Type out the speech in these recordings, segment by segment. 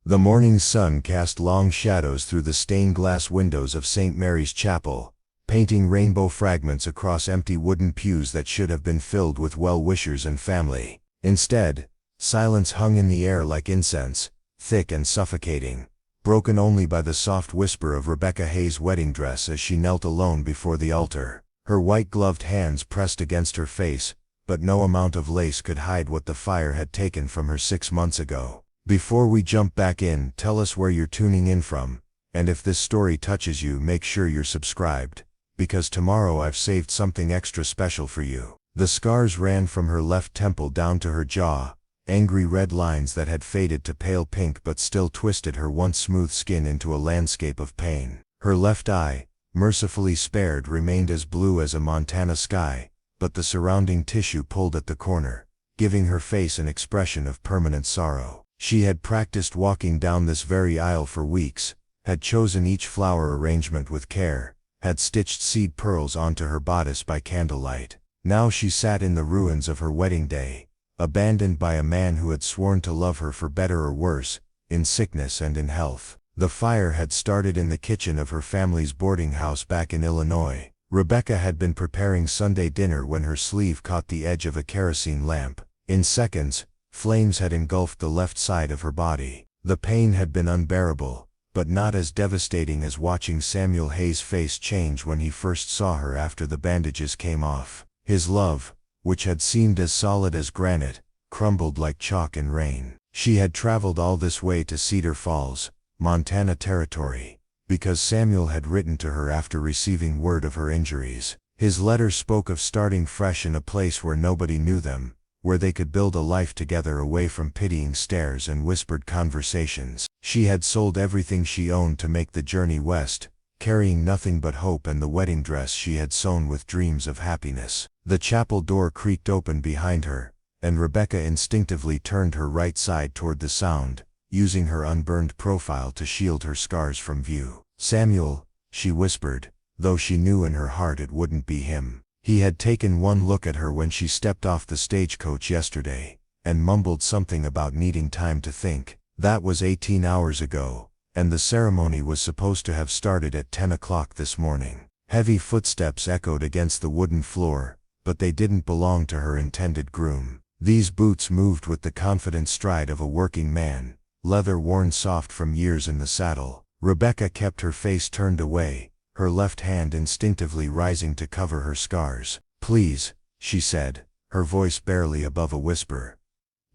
The morning sun cast long shadows through the stained-glass windows of St. Mary's Chapel, painting rainbow fragments across empty wooden pews that should have been filled with well-wishers and family. Instead, silence hung in the air like incense, thick and suffocating, broken only by the soft whisper of Rebecca Hayes' wedding dress as she knelt alone before the altar, her white-gloved hands pressed against her face, but no amount of lace could hide what the fire had taken from her 6 months ago. Before we jump back in, tell us where you're tuning in from, and if this story touches you, make sure you're subscribed, because tomorrow I've saved something extra special for you. The scars ran from her left temple down to her jaw, angry red lines that had faded to pale pink but still twisted her once smooth skin into a landscape of pain. Her left eye, mercifully spared, remained as blue as a Montana sky, but the surrounding tissue pulled at the corner, giving her face an expression of permanent sorrow. She had practiced walking down this very aisle for weeks, had chosen each flower arrangement with care, had stitched seed pearls onto her bodice by candlelight. Now she sat in the ruins of her wedding day, abandoned by a man who had sworn to love her for better or worse, in sickness and in health. The fire had started in the kitchen of her family's boarding house back in Illinois. Rebecca had been preparing Sunday dinner when her sleeve caught the edge of a kerosene lamp. In seconds, flames had engulfed the left side of her body. The pain had been unbearable, but not as devastating as watching Samuel Hayes' face change when he first saw her after the bandages came off. His love, which had seemed as solid as granite, crumbled like chalk in rain. She had traveled all this way to Cedar Falls, Montana territory, because Samuel had written to her after receiving word of her injuries. His letter spoke of starting fresh in a place where nobody knew them, where they could build a life together away from pitying stares and whispered conversations. She had sold everything she owned to make the journey west, carrying nothing but hope and the wedding dress she had sewn with dreams of happiness. The chapel door creaked open behind her, and Rebecca instinctively turned her right side toward the sound, using her unburned profile to shield her scars from view. "Samuel," she whispered, though she knew in her heart it wouldn't be him. He had taken one look at her when she stepped off the stagecoach yesterday, and mumbled something about needing time to think. That was 18 hours ago, and the ceremony was supposed to have started at 10 o'clock this morning. Heavy footsteps echoed against the wooden floor, but they didn't belong to her intended groom. These boots moved with the confident stride of a working man, leather worn soft from years in the saddle. Rebecca kept her face turned away, her left hand instinctively rising to cover her scars. "Please," she said, her voice barely above a whisper.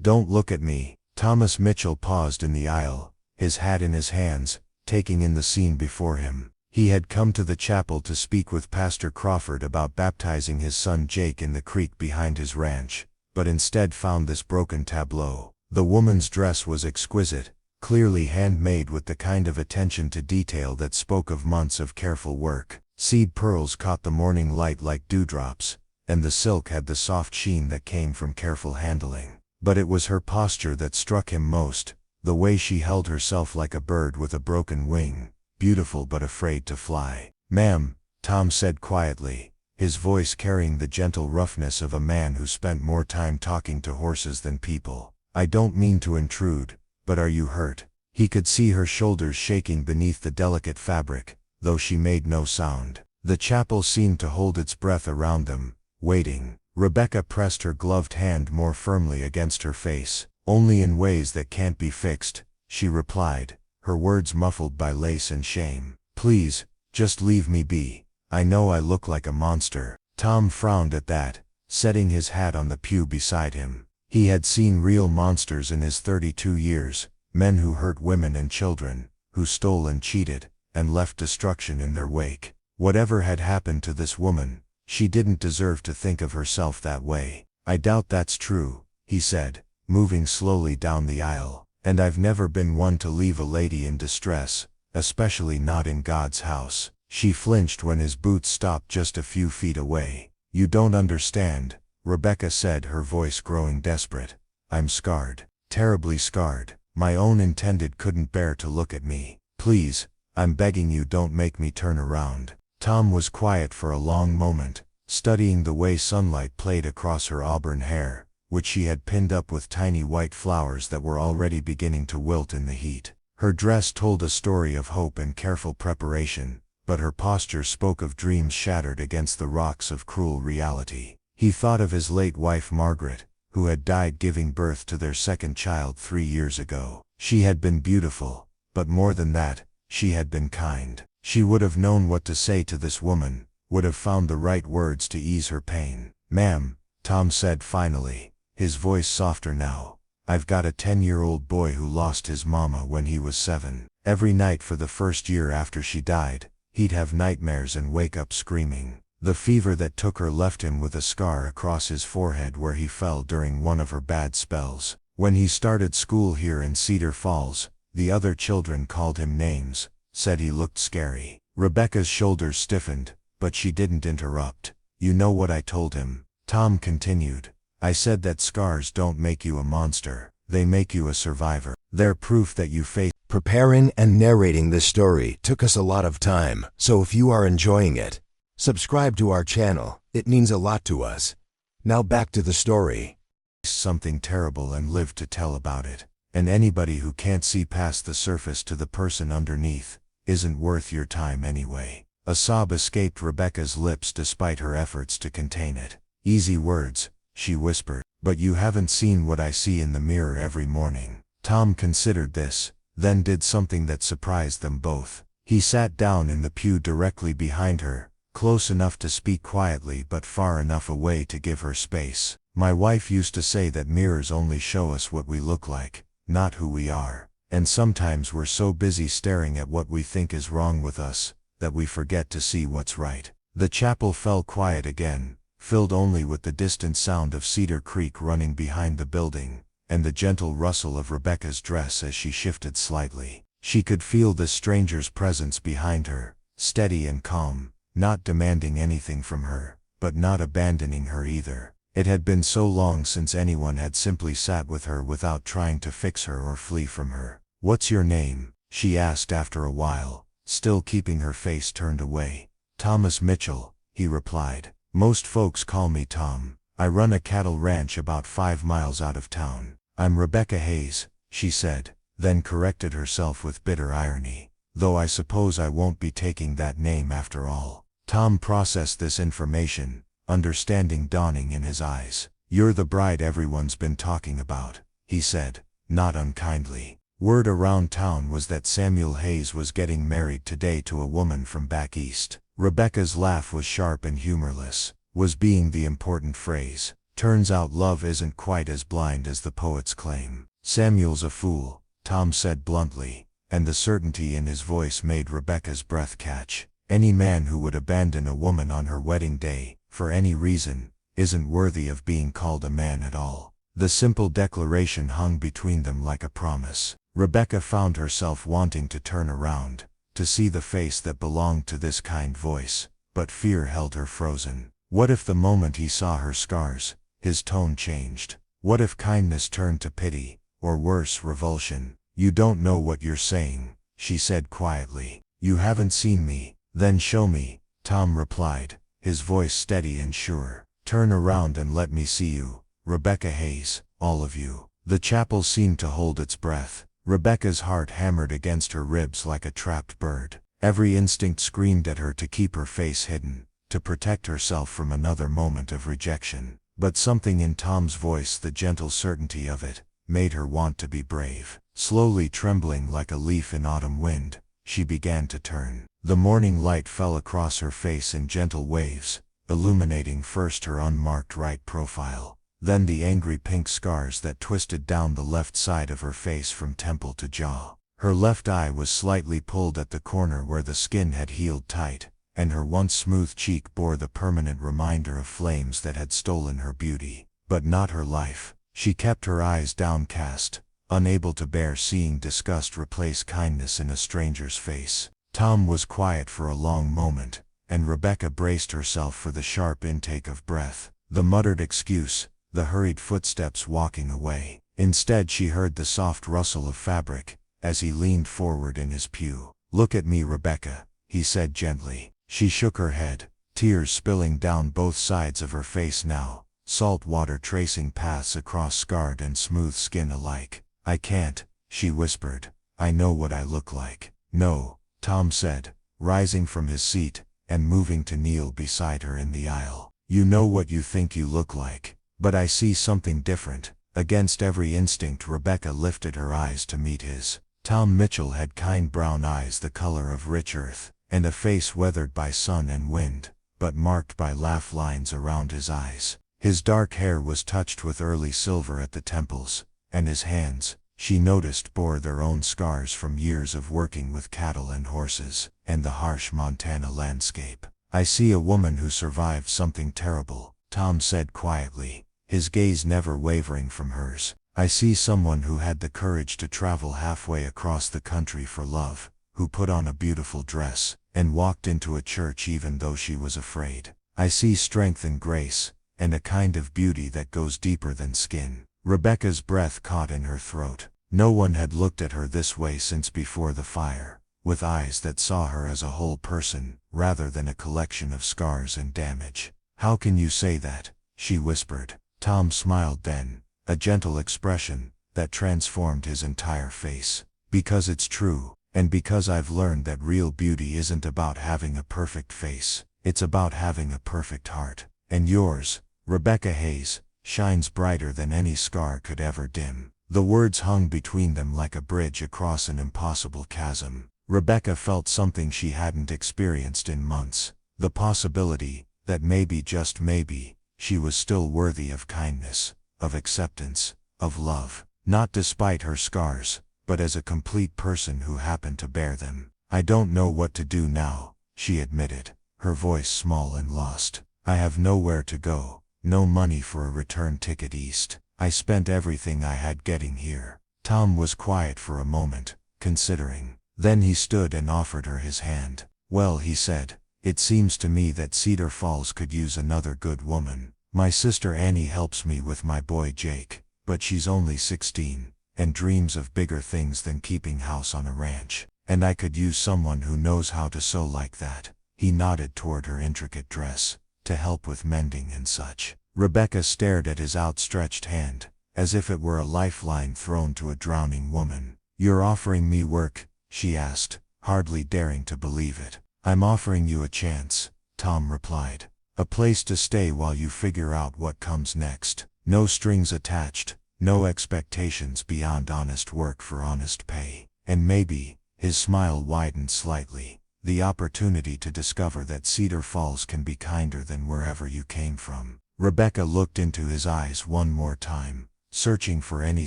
"Don't look at me." Thomas Mitchell paused in the aisle, his hat in his hands, taking in the scene before him. He had come to the chapel to speak with Pastor Crawford about baptizing his son Jake in the creek behind his ranch, but instead found this broken tableau. The woman's dress was exquisite, clearly handmade with the kind of attention to detail that spoke of months of careful work. Seed pearls caught the morning light like dewdrops, and the silk had the soft sheen that came from careful handling. But it was her posture that struck him most, the way she held herself like a bird with a broken wing, beautiful but afraid to fly. "Ma'am," Tom said quietly, his voice carrying the gentle roughness of a man who spent more time talking to horses than people. "I don't mean to intrude, but are you hurt?" He could see her shoulders shaking beneath the delicate fabric, though she made no sound. The chapel seemed to hold its breath around them, waiting. Rebecca pressed her gloved hand more firmly against her face. "Only in ways that can't be fixed," she replied, her words muffled by lace and shame. "Please, just leave me be. I know I look like a monster." Tom frowned at that, setting his hat on the pew beside him. He had seen real monsters in his 32 years, men who hurt women and children, who stole and cheated, and left destruction in their wake. Whatever had happened to this woman, she didn't deserve to think of herself that way. "I doubt that's true," he said, moving slowly down the aisle. "And I've never been one to leave a lady in distress, especially not in God's house." She flinched when his boots stopped just a few feet away. "You don't understand," Rebecca said, her voice growing desperate. "I'm scarred. Terribly scarred. My own intended couldn't bear to look at me. Please, I'm begging you, don't make me turn around." Tom was quiet for a long moment, studying the way sunlight played across her auburn hair, which she had pinned up with tiny white flowers that were already beginning to wilt in the heat. Her dress told a story of hope and careful preparation, but her posture spoke of dreams shattered against the rocks of cruel reality. He thought of his late wife Margaret, who had died giving birth to their second child 3 years ago. She had been beautiful, but more than that, she had been kind. She would have known what to say to this woman, would have found the right words to ease her pain. "Ma'am," Tom said finally, his voice softer now, "I've got a 10-year-old boy who lost his mama when he was 7. Every night for the first year after she died, he'd have nightmares and wake up screaming. The fever that took her left him with a scar across his forehead where he fell during one of her bad spells. When he started school here in Cedar Falls, the other children called him names, said he looked scary." Rebecca's shoulders stiffened, but she didn't interrupt. "You know what I told him," Tom continued. "I said that scars don't make you a monster, they make you a survivor. They're proof that you face." Preparing and narrating this story took us a lot of time, so if you are enjoying it, subscribe to our channel, it means a lot to us. Now back to the story. Something terrible and lived to tell about it. And anybody who can't see past the surface to the person underneath, isn't worth your time anyway. A sob escaped Rebecca's lips despite her efforts to contain it. "Easy words," she whispered, "but you haven't seen what I see in the mirror every morning." Tom considered this, then did something that surprised them both. He sat down in the pew directly behind her, close enough to speak quietly but far enough away to give her space. "My wife used to say that mirrors only show us what we look like, not who we are. And sometimes we're so busy staring at what we think is wrong with us, that we forget to see what's right." The chapel fell quiet again, filled only with the distant sound of Cedar Creek running behind the building, and the gentle rustle of Rebecca's dress as she shifted slightly. She could feel the stranger's presence behind her, steady and calm, not demanding anything from her, but not abandoning her either. It had been so long since anyone had simply sat with her without trying to fix her or flee from her. "What's your name?" she asked after a while, still keeping her face turned away. "Thomas Mitchell," he replied. "Most folks call me Tom. I run a cattle ranch about 5 miles out of town." "I'm Rebecca Hayes," she said, then corrected herself with bitter irony. "Though I suppose I won't be taking that name after all." Tom processed this information, understanding dawning in his eyes. "You're the bride everyone's been talking about," he said, not unkindly. Word around town was that Samuel Hayes was getting married today to a woman from back east. Rebecca's laugh was sharp and humorless, was being the important phrase. "Turns out love isn't quite as blind as the poets claim." "Samuel's a fool," Tom said bluntly, and the certainty in his voice made Rebecca's breath catch. "Any man who would abandon a woman on her wedding day, for any reason, isn't worthy of being called a man at all." The simple declaration hung between them like a promise. Rebecca found herself wanting to turn around, to see the face that belonged to this kind voice, but fear held her frozen. What if the moment he saw her scars, his tone changed? What if kindness turned to pity, or worse, revulsion? "You don't know what you're saying," she said quietly. "You haven't seen me." "Then show me," Tom replied, his voice steady and sure. "Turn around and let me see you, Rebecca Hayes, all of you." The chapel seemed to hold its breath. Rebecca's heart hammered against her ribs like a trapped bird. Every instinct screamed at her to keep her face hidden, to protect herself from another moment of rejection. But something in Tom's voice, the gentle certainty of it, made her want to be brave. Slowly, trembling like a leaf in autumn wind, she began to turn. The morning light fell across her face in gentle waves, illuminating first her unmarked right profile, then the angry pink scars that twisted down the left side of her face from temple to jaw. Her left eye was slightly pulled at the corner where the skin had healed tight, and her once smooth cheek bore the permanent reminder of flames that had stolen her beauty, but not her life. She kept her eyes downcast, unable to bear seeing disgust replace kindness in a stranger's face. Tom was quiet for a long moment, and Rebecca braced herself for the sharp intake of breath, the muttered excuse, the hurried footsteps walking away. Instead she heard the soft rustle of fabric, as he leaned forward in his pew. "Look at me, Rebecca," he said gently. She shook her head, tears spilling down both sides of her face now, salt water tracing paths across scarred and smooth skin alike. "I can't," she whispered, I know what I look like. No, Tom said, rising from his seat and moving to kneel beside her in the aisle. You know what you think you look like, but I see something different. Against every instinct, Rebecca lifted her eyes to meet his. Tom Mitchell had kind brown eyes the color of rich earth, and a face weathered by sun and wind, but marked by laugh lines around his eyes. His dark hair was touched with early silver at the temples, and his hands, she noticed, bore their own scars from years of working with cattle and horses, and the harsh Montana landscape. I see a woman who survived something terrible, Tom said quietly, his gaze never wavering from hers. I see someone who had the courage to travel halfway across the country for love, who put on a beautiful dress, and walked into a church even though she was afraid. I see strength and grace, and a kind of beauty that goes deeper than skin. Rebecca's breath caught in her throat. No one had looked at her this way since before the fire, with eyes that saw her as a whole person, rather than a collection of scars and damage. How can you say that? She whispered. Tom smiled then, a gentle expression that transformed his entire face. Because it's true, and because I've learned that real beauty isn't about having a perfect face, it's about having a perfect heart. And yours, Rebecca Hayes, shines brighter than any scar could ever dim. The words hung between them like a bridge across an impossible chasm. Rebecca felt something she hadn't experienced in months, the possibility that maybe, just maybe, she was still worthy of kindness, of acceptance, of love, not despite her scars, but as a complete person who happened to bear them. I don't know what to do now, she admitted, her voice small and lost. I have nowhere to go, no money for a return ticket east. I spent everything I had getting here. Tom was quiet for a moment, considering. Then he stood and offered her his hand. Well, he said, it seems to me that Cedar Falls could use another good woman. My sister Annie helps me with my boy Jake, but she's only 16, and dreams of bigger things than keeping house on a ranch. And I could use someone who knows how to sew like that. He nodded toward her intricate dress, to help with mending and such. Rebecca stared at his outstretched hand, as if it were a lifeline thrown to a drowning woman. You're offering me work? She asked, hardly daring to believe it. I'm offering you a chance, Tom replied. A place to stay while you figure out what comes next. No strings attached, no expectations beyond honest work for honest pay. And maybe, his smile widened slightly, the opportunity to discover that Cedar Falls can be kinder than wherever you came from. Rebecca looked into his eyes one more time, searching for any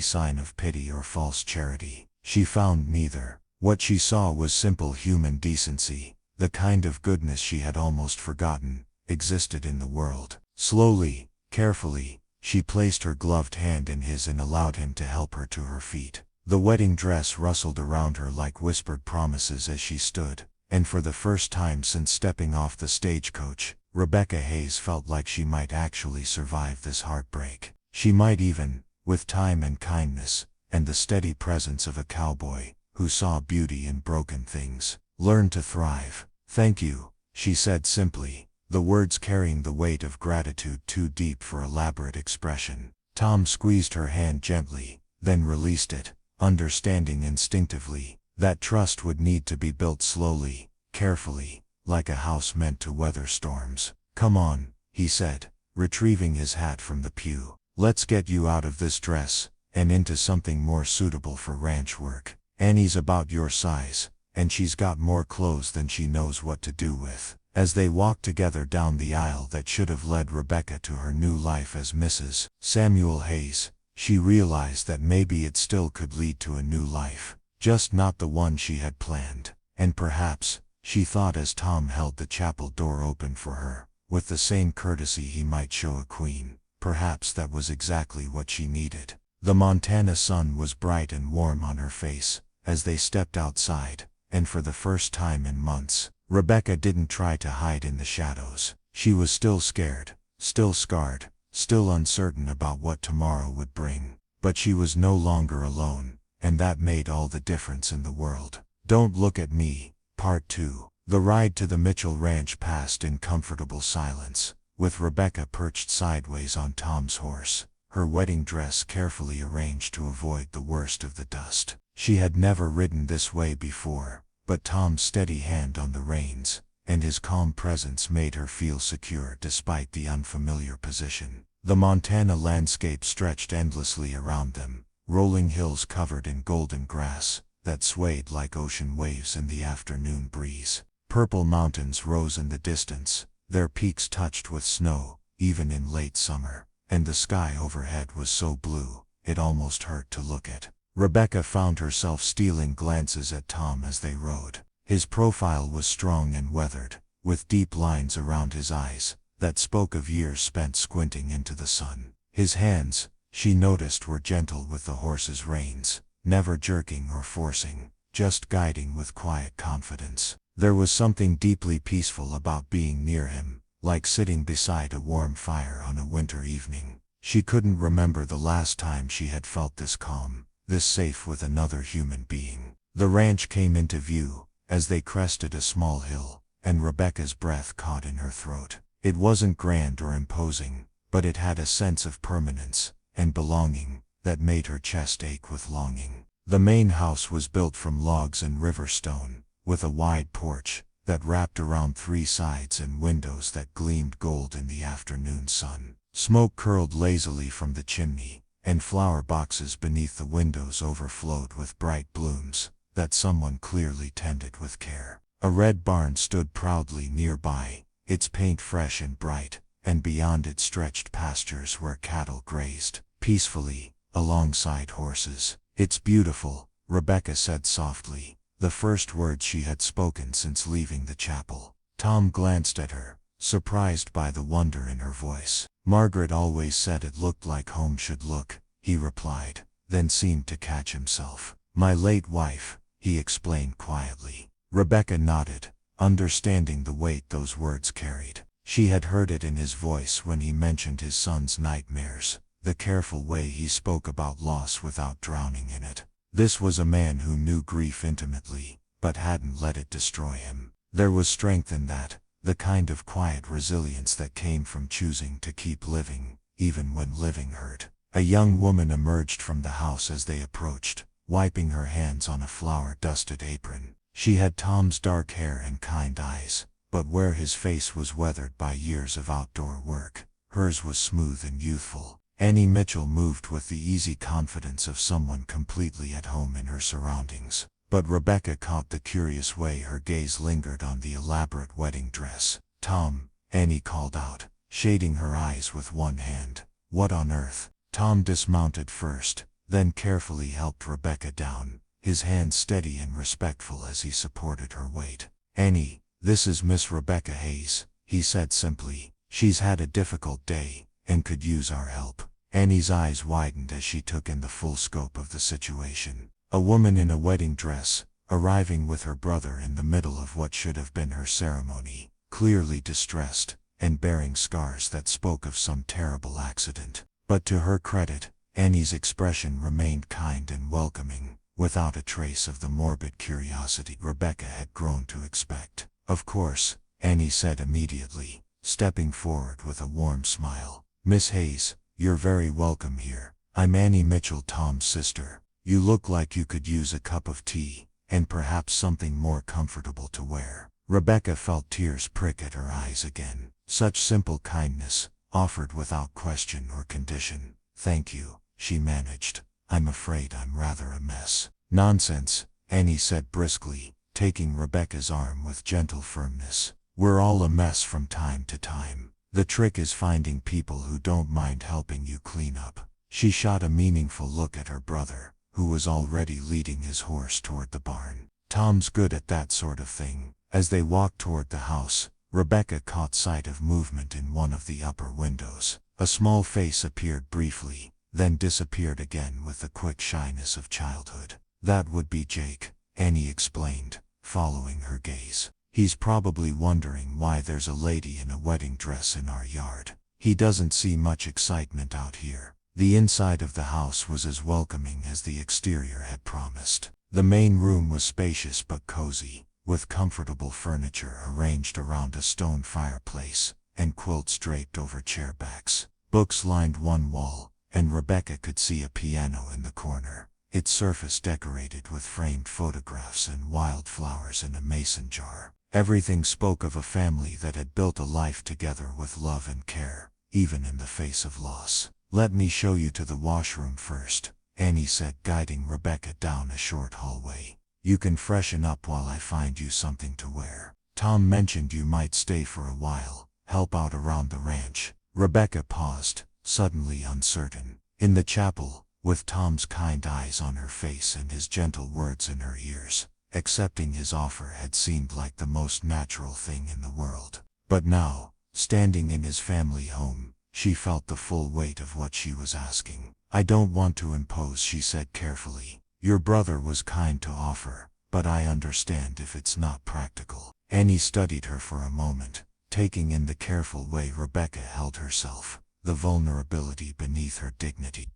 sign of pity or false charity. She found neither. What she saw was simple human decency, the kind of goodness she had almost forgotten existed in the world. Slowly, carefully, she placed her gloved hand in his and allowed him to help her to her feet. The wedding dress rustled around her like whispered promises as she stood, and for the first time since stepping off the stagecoach, Rebecca Hayes felt like she might actually survive this heartbreak. She might even, with time and kindness, and the steady presence of a cowboy who saw beauty in broken things, learn to thrive. Thank you, she said simply, the words carrying the weight of gratitude too deep for elaborate expression. Tom squeezed her hand gently, then released it, understanding instinctively that trust would need to be built slowly, carefully, like a house meant to weather storms. Come on, he said, retrieving his hat from the pew. Let's get you out of this dress, and into something more suitable for ranch work. Annie's about your size, and she's got more clothes than she knows what to do with. As they walked together down the aisle that should have led Rebecca to her new life as Mrs. Samuel Hayes, she realized that maybe it still could lead to a new life, just not the one she had planned. And perhaps, she thought as Tom held the chapel door open for her, with the same courtesy he might show a queen, perhaps that was exactly what she needed. The Montana sun was bright and warm on her face as they stepped outside, and for the first time in months, Rebecca didn't try to hide in the shadows. She was still scared, still scarred, still uncertain about what tomorrow would bring, but she was no longer alone, and that made all the difference in the world. Don't Look at Me, Part 2. The ride to the Mitchell Ranch passed in comfortable silence, with Rebecca perched sideways on Tom's horse, her wedding dress carefully arranged to avoid the worst of the dust. She had never ridden this way before, but Tom's steady hand on the reins, and his calm presence made her feel secure despite the unfamiliar position. The Montana landscape stretched endlessly around them, rolling hills covered in golden grass that swayed like ocean waves in the afternoon breeze. Purple mountains rose in the distance, their peaks touched with snow, even in late summer, and the sky overhead was so blue, it almost hurt to look at. Rebecca found herself stealing glances at Tom as they rode. His profile was strong and weathered, with deep lines around his eyes that spoke of years spent squinting into the sun. His hands, she noticed, were gentle with the horse's reins, never jerking or forcing, just guiding with quiet confidence. There was something deeply peaceful about being near him, like sitting beside a warm fire on a winter evening. She couldn't remember the last time she had felt this calm, this safe with another human being. The ranch came into view as they crested a small hill, and Rebecca's breath caught in her throat. It wasn't grand or imposing, but it had a sense of permanence and belonging that made her chest ache with longing. The main house was built from logs and river stone, with a wide porch that wrapped around 3 sides and windows that gleamed gold in the afternoon sun. Smoke curled lazily from the chimney, and flower boxes beneath the windows overflowed with bright blooms that someone clearly tended with care. A red barn stood proudly nearby, its paint fresh and bright, and beyond it stretched pastures where cattle grazed peacefully alongside horses. "It's beautiful," Rebecca said softly, the first words she had spoken since leaving the chapel. Tom glanced at her, surprised by the wonder in her voice. "Margaret always said it looked like home should look," he replied, then seemed to catch himself. "My late wife," he explained quietly. Rebecca nodded, understanding the weight those words carried. She had heard it in his voice when he mentioned his son's nightmares, the careful way he spoke about loss without drowning in it. This was a man who knew grief intimately, but hadn't let it destroy him. There was strength in that, the kind of quiet resilience that came from choosing to keep living, even when living hurt. A young woman emerged from the house as they approached, wiping her hands on a flour-dusted apron. She had Tom's dark hair and kind eyes, but where his face was weathered by years of outdoor work, hers was smooth and youthful. Annie Mitchell moved with the easy confidence of someone completely at home in her surroundings, but Rebecca caught the curious way her gaze lingered on the elaborate wedding dress. "Tom," Annie called out, shading her eyes with one hand. "What on earth?" Tom dismounted first, then carefully helped Rebecca down, his hands steady and respectful as he supported her weight. "Annie, this is Miss Rebecca Hayes," he said simply. "She's had a difficult day and could use our help." Annie's eyes widened as she took in the full scope of the situation. A woman in a wedding dress, arriving with her brother in the middle of what should have been her ceremony, clearly distressed, and bearing scars that spoke of some terrible accident. But to her credit, Annie's expression remained kind and welcoming, without a trace of the morbid curiosity Rebecca had grown to expect. "Of course," Annie said immediately, stepping forward with a warm smile. "Miss Hayes, you're very welcome here. I'm Annie Mitchell, Tom's sister. You look like you could use a cup of tea, and perhaps something more comfortable to wear." Rebecca felt tears prick at her eyes again. Such simple kindness, offered without question or condition. "Thank you," she managed. "I'm afraid I'm rather a mess." "Nonsense," Annie said briskly, taking Rebecca's arm with gentle firmness. "We're all a mess from time to time. The trick is finding people who don't mind helping you clean up." She shot a meaningful look at her brother, who was already leading his horse toward the barn. "Tom's good at that sort of thing." As they walked toward the house, Rebecca caught sight of movement in one of the upper windows. A small face appeared briefly, then disappeared again with the quick shyness of childhood. "That would be Jake," Annie explained, following her gaze. "He's probably wondering why there's a lady in a wedding dress in our yard. He doesn't see much excitement out here." The inside of the house was as welcoming as the exterior had promised. The main room was spacious but cozy, with comfortable furniture arranged around a stone fireplace, and quilts draped over chair backs. Books lined one wall, and Rebecca could see a piano in the corner. its surface decorated with framed photographs and wildflowers in a mason jar. Everything spoke of a family that had built a life together with love and care, even in the face of loss. "Let me show you to the washroom first," Annie said, guiding Rebecca down a short hallway. "You can freshen up while I find you something to wear. Tom mentioned you might stay for a while, help out around the ranch." Rebecca paused, suddenly uncertain. In the chapel, with Tom's kind eyes on her face and his gentle words in her ears, accepting his offer had seemed like the most natural thing in the world. But now, standing in his family home, she felt the full weight of what she was asking. "I don't want to impose," she said carefully. "Your brother was kind to offer, but I understand if it's not practical." Annie studied her for a moment, taking in the careful way Rebecca held herself, the vulnerability beneath her dignity.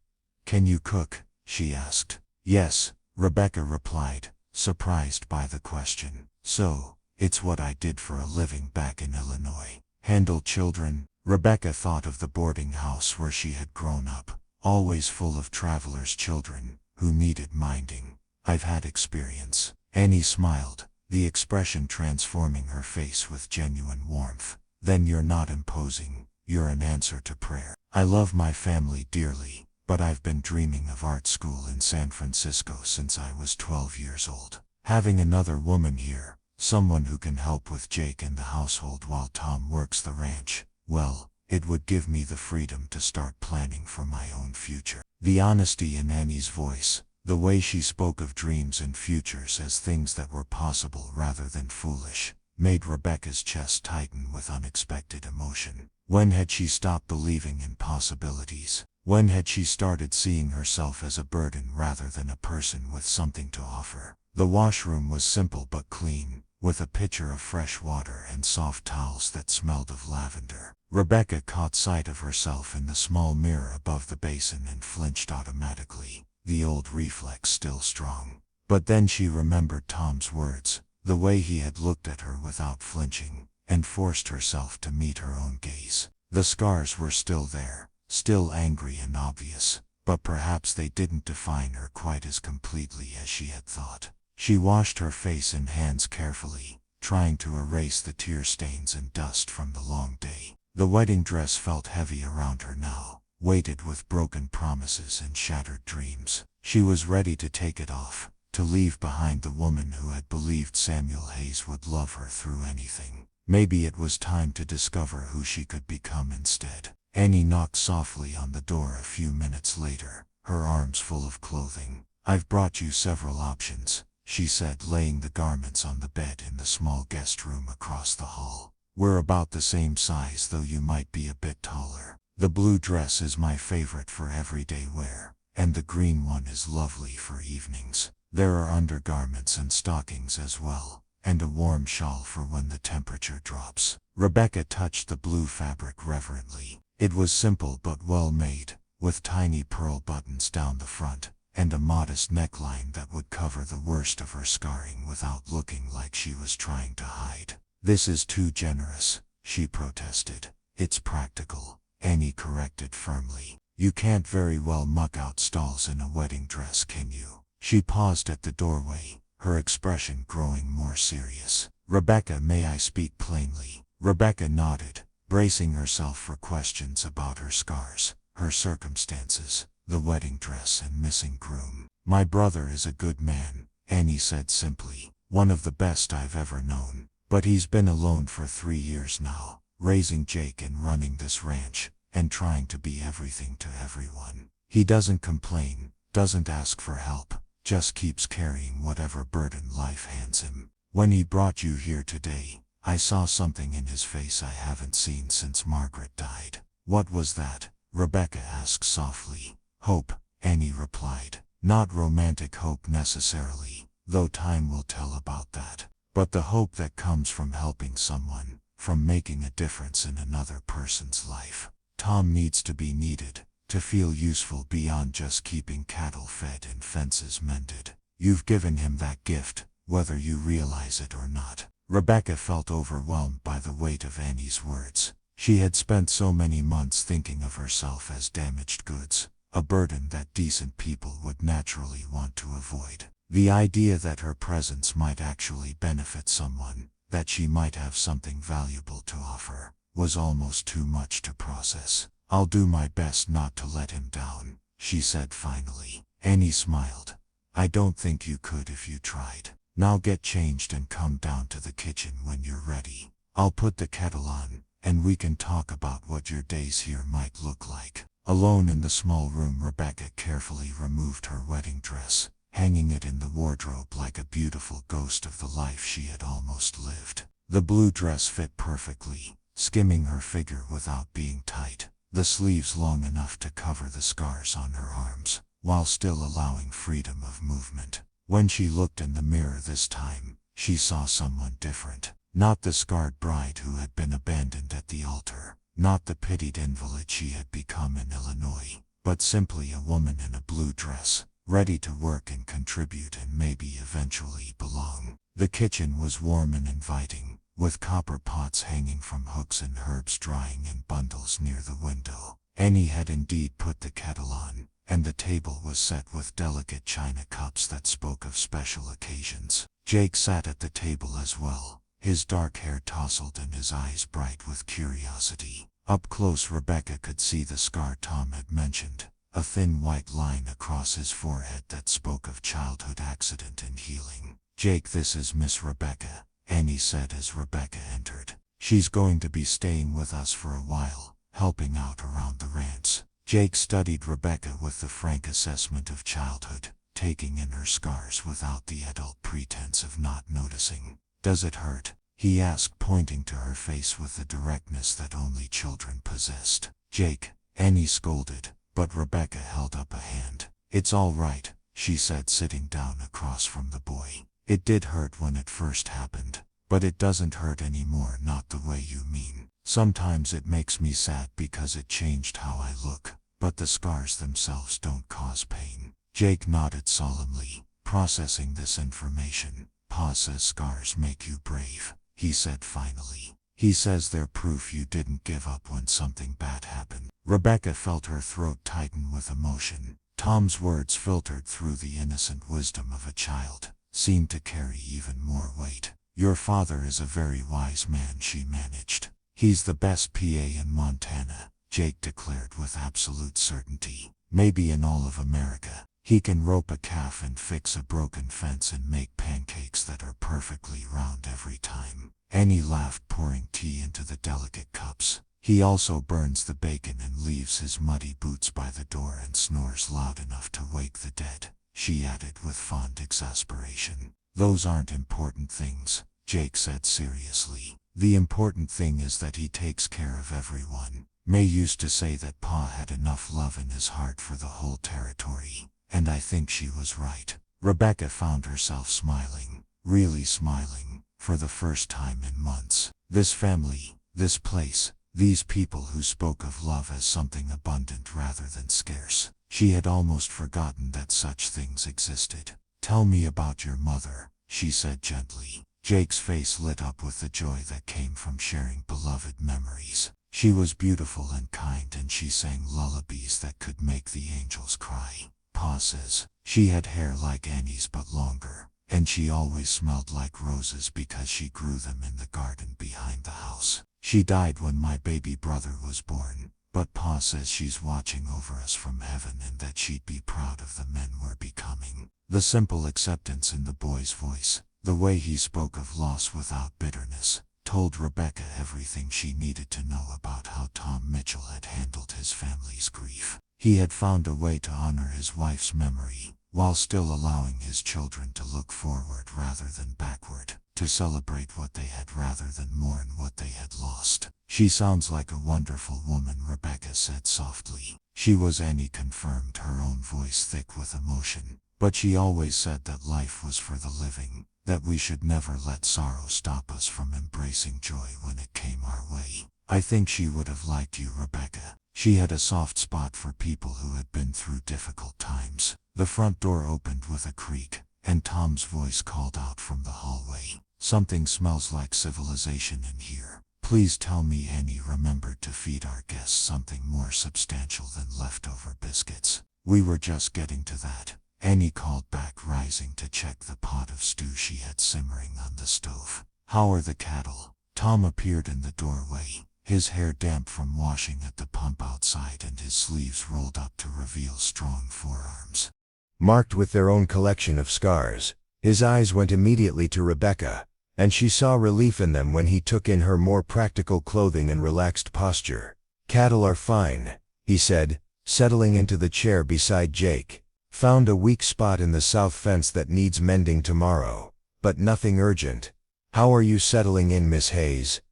"Can you cook?" she asked. "Yes," Rebecca replied, surprised by the question. "So, it's what I did for a living back in Illinois. Handle children?" Rebecca thought of the boarding house where she had grown up, always full of travelers' children who needed minding. "I've had experience." Annie smiled, the expression transforming her face with genuine warmth. "Then you're not imposing, you're an answer to prayer." "I love my family dearly, but I've been dreaming of art school in San Francisco since I was 12 years old. Having another woman here, someone who can help with Jake and the household while Tom works the ranch, well, it would give me the freedom to start planning for my own future." The honesty in Annie's voice, the way she spoke of dreams and futures as things that were possible rather than foolish, made Rebecca's chest tighten with unexpected emotion. When had she stopped believing in possibilities? When had she started seeing herself as a burden rather than a person with something to offer? The washroom was simple but clean, with a pitcher of fresh water and soft towels that smelled of lavender. Rebecca caught sight of herself in the small mirror above the basin and flinched automatically, the old reflex still strong. But then she remembered Tom's words, the way he had looked at her without flinching, and forced herself to meet her own gaze. The scars were still there, still angry and obvious, but perhaps they didn't define her quite as completely as she had thought. She washed her face and hands carefully, trying to erase the tear stains and dust from the long day. The wedding dress felt heavy around her now, weighted with broken promises and shattered dreams. She was ready to take it off, to leave behind the woman who had believed Samuel Hayes would love her through anything. Maybe it was time to discover who she could become instead. Annie knocked softly on the door a few minutes later, her arms full of clothing. "I've brought you several options," she said, laying the garments on the bed in the small guest room across the hall. "We're about the same size, though you might be a bit taller. The blue dress is my favorite for everyday wear, and the green one is lovely for evenings. There are undergarments and stockings as well, and a warm shawl for when the temperature drops." Rebecca touched the blue fabric reverently. It was simple but well made, with tiny pearl buttons down the front, and a modest neckline that would cover the worst of her scarring without looking like she was trying to hide. "This is too generous," she protested. "It's practical," Annie corrected firmly. "You can't very well muck out stalls in a wedding dress, can you?" She paused at the doorway, her expression growing more serious. "Rebecca, may I speak plainly?" Rebecca nodded, bracing herself for questions about her scars, her circumstances, the wedding dress and missing groom. "My brother is a good man," Annie said simply, "one of the best I've ever known. But he's been alone for 3 years now, raising Jake and running this ranch, and trying to be everything to everyone. He doesn't complain, doesn't ask for help, just keeps carrying whatever burden life hands him. When he brought you here today, I saw something in his face I haven't seen since Margaret died." "What was that?" Rebecca asked softly. "Hope," Annie replied. "Not romantic hope necessarily, though time will tell about that. But the hope that comes from helping someone, from making a difference in another person's life. Tom needs to be needed, to feel useful beyond just keeping cattle fed and fences mended. You've given him that gift, whether you realize it or not." Rebecca felt overwhelmed by the weight of Annie's words. She had spent so many months thinking of herself as damaged goods, a burden that decent people would naturally want to avoid. The idea that her presence might actually benefit someone, that she might have something valuable to offer, was almost too much to process. "I'll do my best not to let him down," she said finally. Annie smiled. "I don't think you could if you tried. Now get changed and come down to the kitchen when you're ready. I'll put the kettle on, and we can talk about what your days here might look like." Alone in the small room, Rebecca carefully removed her wedding dress, hanging it in the wardrobe like a beautiful ghost of the life she had almost lived. The blue dress fit perfectly, skimming her figure without being tight, the sleeves long enough to cover the scars on her arms, while still allowing freedom of movement. When she looked in the mirror this time, she saw someone different. Not the scarred bride who had been abandoned at the altar, not the pitied invalid she had become in Illinois, but simply a woman in a blue dress, ready to work and contribute and maybe eventually belong. The kitchen was warm and inviting, with copper pots hanging from hooks and herbs drying in bundles near the window. Annie had indeed put the kettle on, and the table was set with delicate china cups that spoke of special occasions. Jake sat at the table as well, his dark hair tousled and his eyes bright with curiosity. Up close, Rebecca could see the scar Tom had mentioned, a thin white line across his forehead that spoke of childhood accident and healing. "Jake, this is Miss Rebecca," Annie said as Rebecca entered. "She's going to be staying with us for a while, helping out around the ranch." Jake studied Rebecca with the frank assessment of childhood, taking in her scars without the adult pretense of not noticing. "Does it hurt?" he asked, pointing to her face with the directness that only children possessed. "Jake," Annie scolded, but Rebecca held up a hand. "It's all right," she said, sitting down across from the boy. "It did hurt when it first happened, but it doesn't hurt anymore, not the way you mean. Sometimes it makes me sad because it changed how I look, but the scars themselves don't cause pain." Jake nodded solemnly, processing this information. "Pa says scars make you brave," he said finally. "He says they're proof you didn't give up when something bad happened." Rebecca felt her throat tighten with emotion. Tom's words, filtered through the innocent wisdom of a child, seemed to carry even more weight. "Your father is a very wise man," she managed. "He's the best PA in Montana," Jake declared with absolute certainty. "Maybe in all of America. He can rope a calf and fix a broken fence and make pancakes that are perfectly round every time." Annie laughed, pouring tea into the delicate cups. "He also burns the bacon and leaves his muddy boots by the door and snores loud enough to wake the dead," she added with fond exasperation. "Those aren't important things," Jake said seriously. "The important thing is that he takes care of everyone. May used to say that Pa had enough love in his heart for the whole territory, and I think she was right." Rebecca found herself smiling, really smiling, for the first time in months. This family, this place, these people who spoke of love as something abundant rather than scarce. She had almost forgotten that such things existed. "Tell me about your mother," she said gently. Jake's face lit up with the joy that came from sharing beloved memories. "She was beautiful and kind, and she sang lullabies that could make the angels cry. Pa says she had hair like Annie's but longer, and she always smelled like roses because she grew them in the garden behind the house. She died when my baby brother was born, but Pa says she's watching over us from heaven and that she'd be proud of the men we're becoming." The simple acceptance in the boy's voice, the way he spoke of loss without bitterness, told Rebecca everything she needed to know about how Tom Mitchell had handled his family's grief. He had found a way to honor his wife's memory, while still allowing his children to look forward rather than backward, to celebrate what they had rather than mourn what they had lost. "She sounds like a wonderful woman," Rebecca said softly. She was, Annie confirmed, her own voice thick with emotion. "But she always said that life was for the living, that we should never let sorrow stop us from embracing joy when it came our way." "I think she would have liked you, Rebecca." She had a soft spot for people who had been through difficult times. The front door opened with a creak, and Tom's voice called out from the hallway. "Something smells like civilization in here. Please tell me Annie remembered to feed our guests something more substantial than leftover biscuits. We were just getting to that. Annie called back, rising to check the pot of stew she had simmering on the stove. How are the cattle? Tom appeared in the doorway, his hair damp from washing at the pump outside and his sleeves rolled up to reveal strong forearms, marked with their own collection of scars. His eyes went immediately to Rebecca, and she saw relief in them when he took in her more practical clothing and relaxed posture. Cattle are fine, he said, settling into the chair beside Jake. Found a weak spot in the south fence that needs mending tomorrow, but nothing urgent. How are you settling in, Miss Hayes?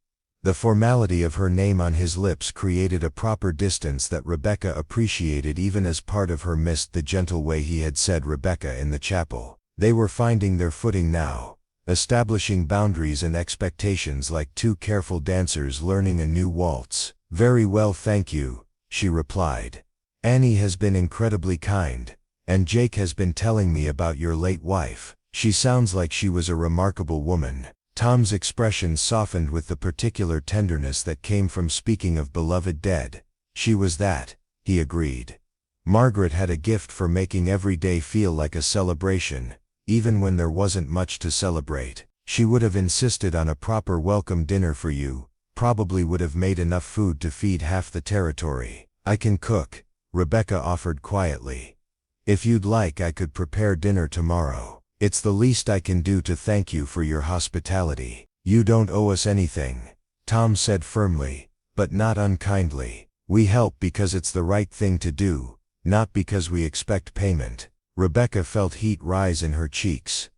The formality of her name on his lips created a proper distance that Rebecca appreciated, even as part of her missed the gentle way he had said Rebecca in the chapel. They were finding their footing now, establishing boundaries and expectations like two careful dancers learning a new waltz. Very well, thank you, she replied. Annie has been incredibly kind, and Jake has been telling me about your late wife. She sounds like she was a remarkable woman. Tom's expression softened with the particular tenderness that came from speaking of beloved dead. She was that, he agreed. Margaret had a gift for making every day feel like a celebration, even when there wasn't much to celebrate. She would have insisted on a proper welcome dinner for you, probably would have made enough food to feed half the territory. I can cook, Rebecca offered quietly. If you'd like, I could prepare dinner tomorrow. It's the least I can do to thank you for your hospitality. You don't owe us anything, Tom said firmly, but not unkindly. We help because it's the right thing to do, not because we expect payment. Rebecca felt heat rise in her cheeks.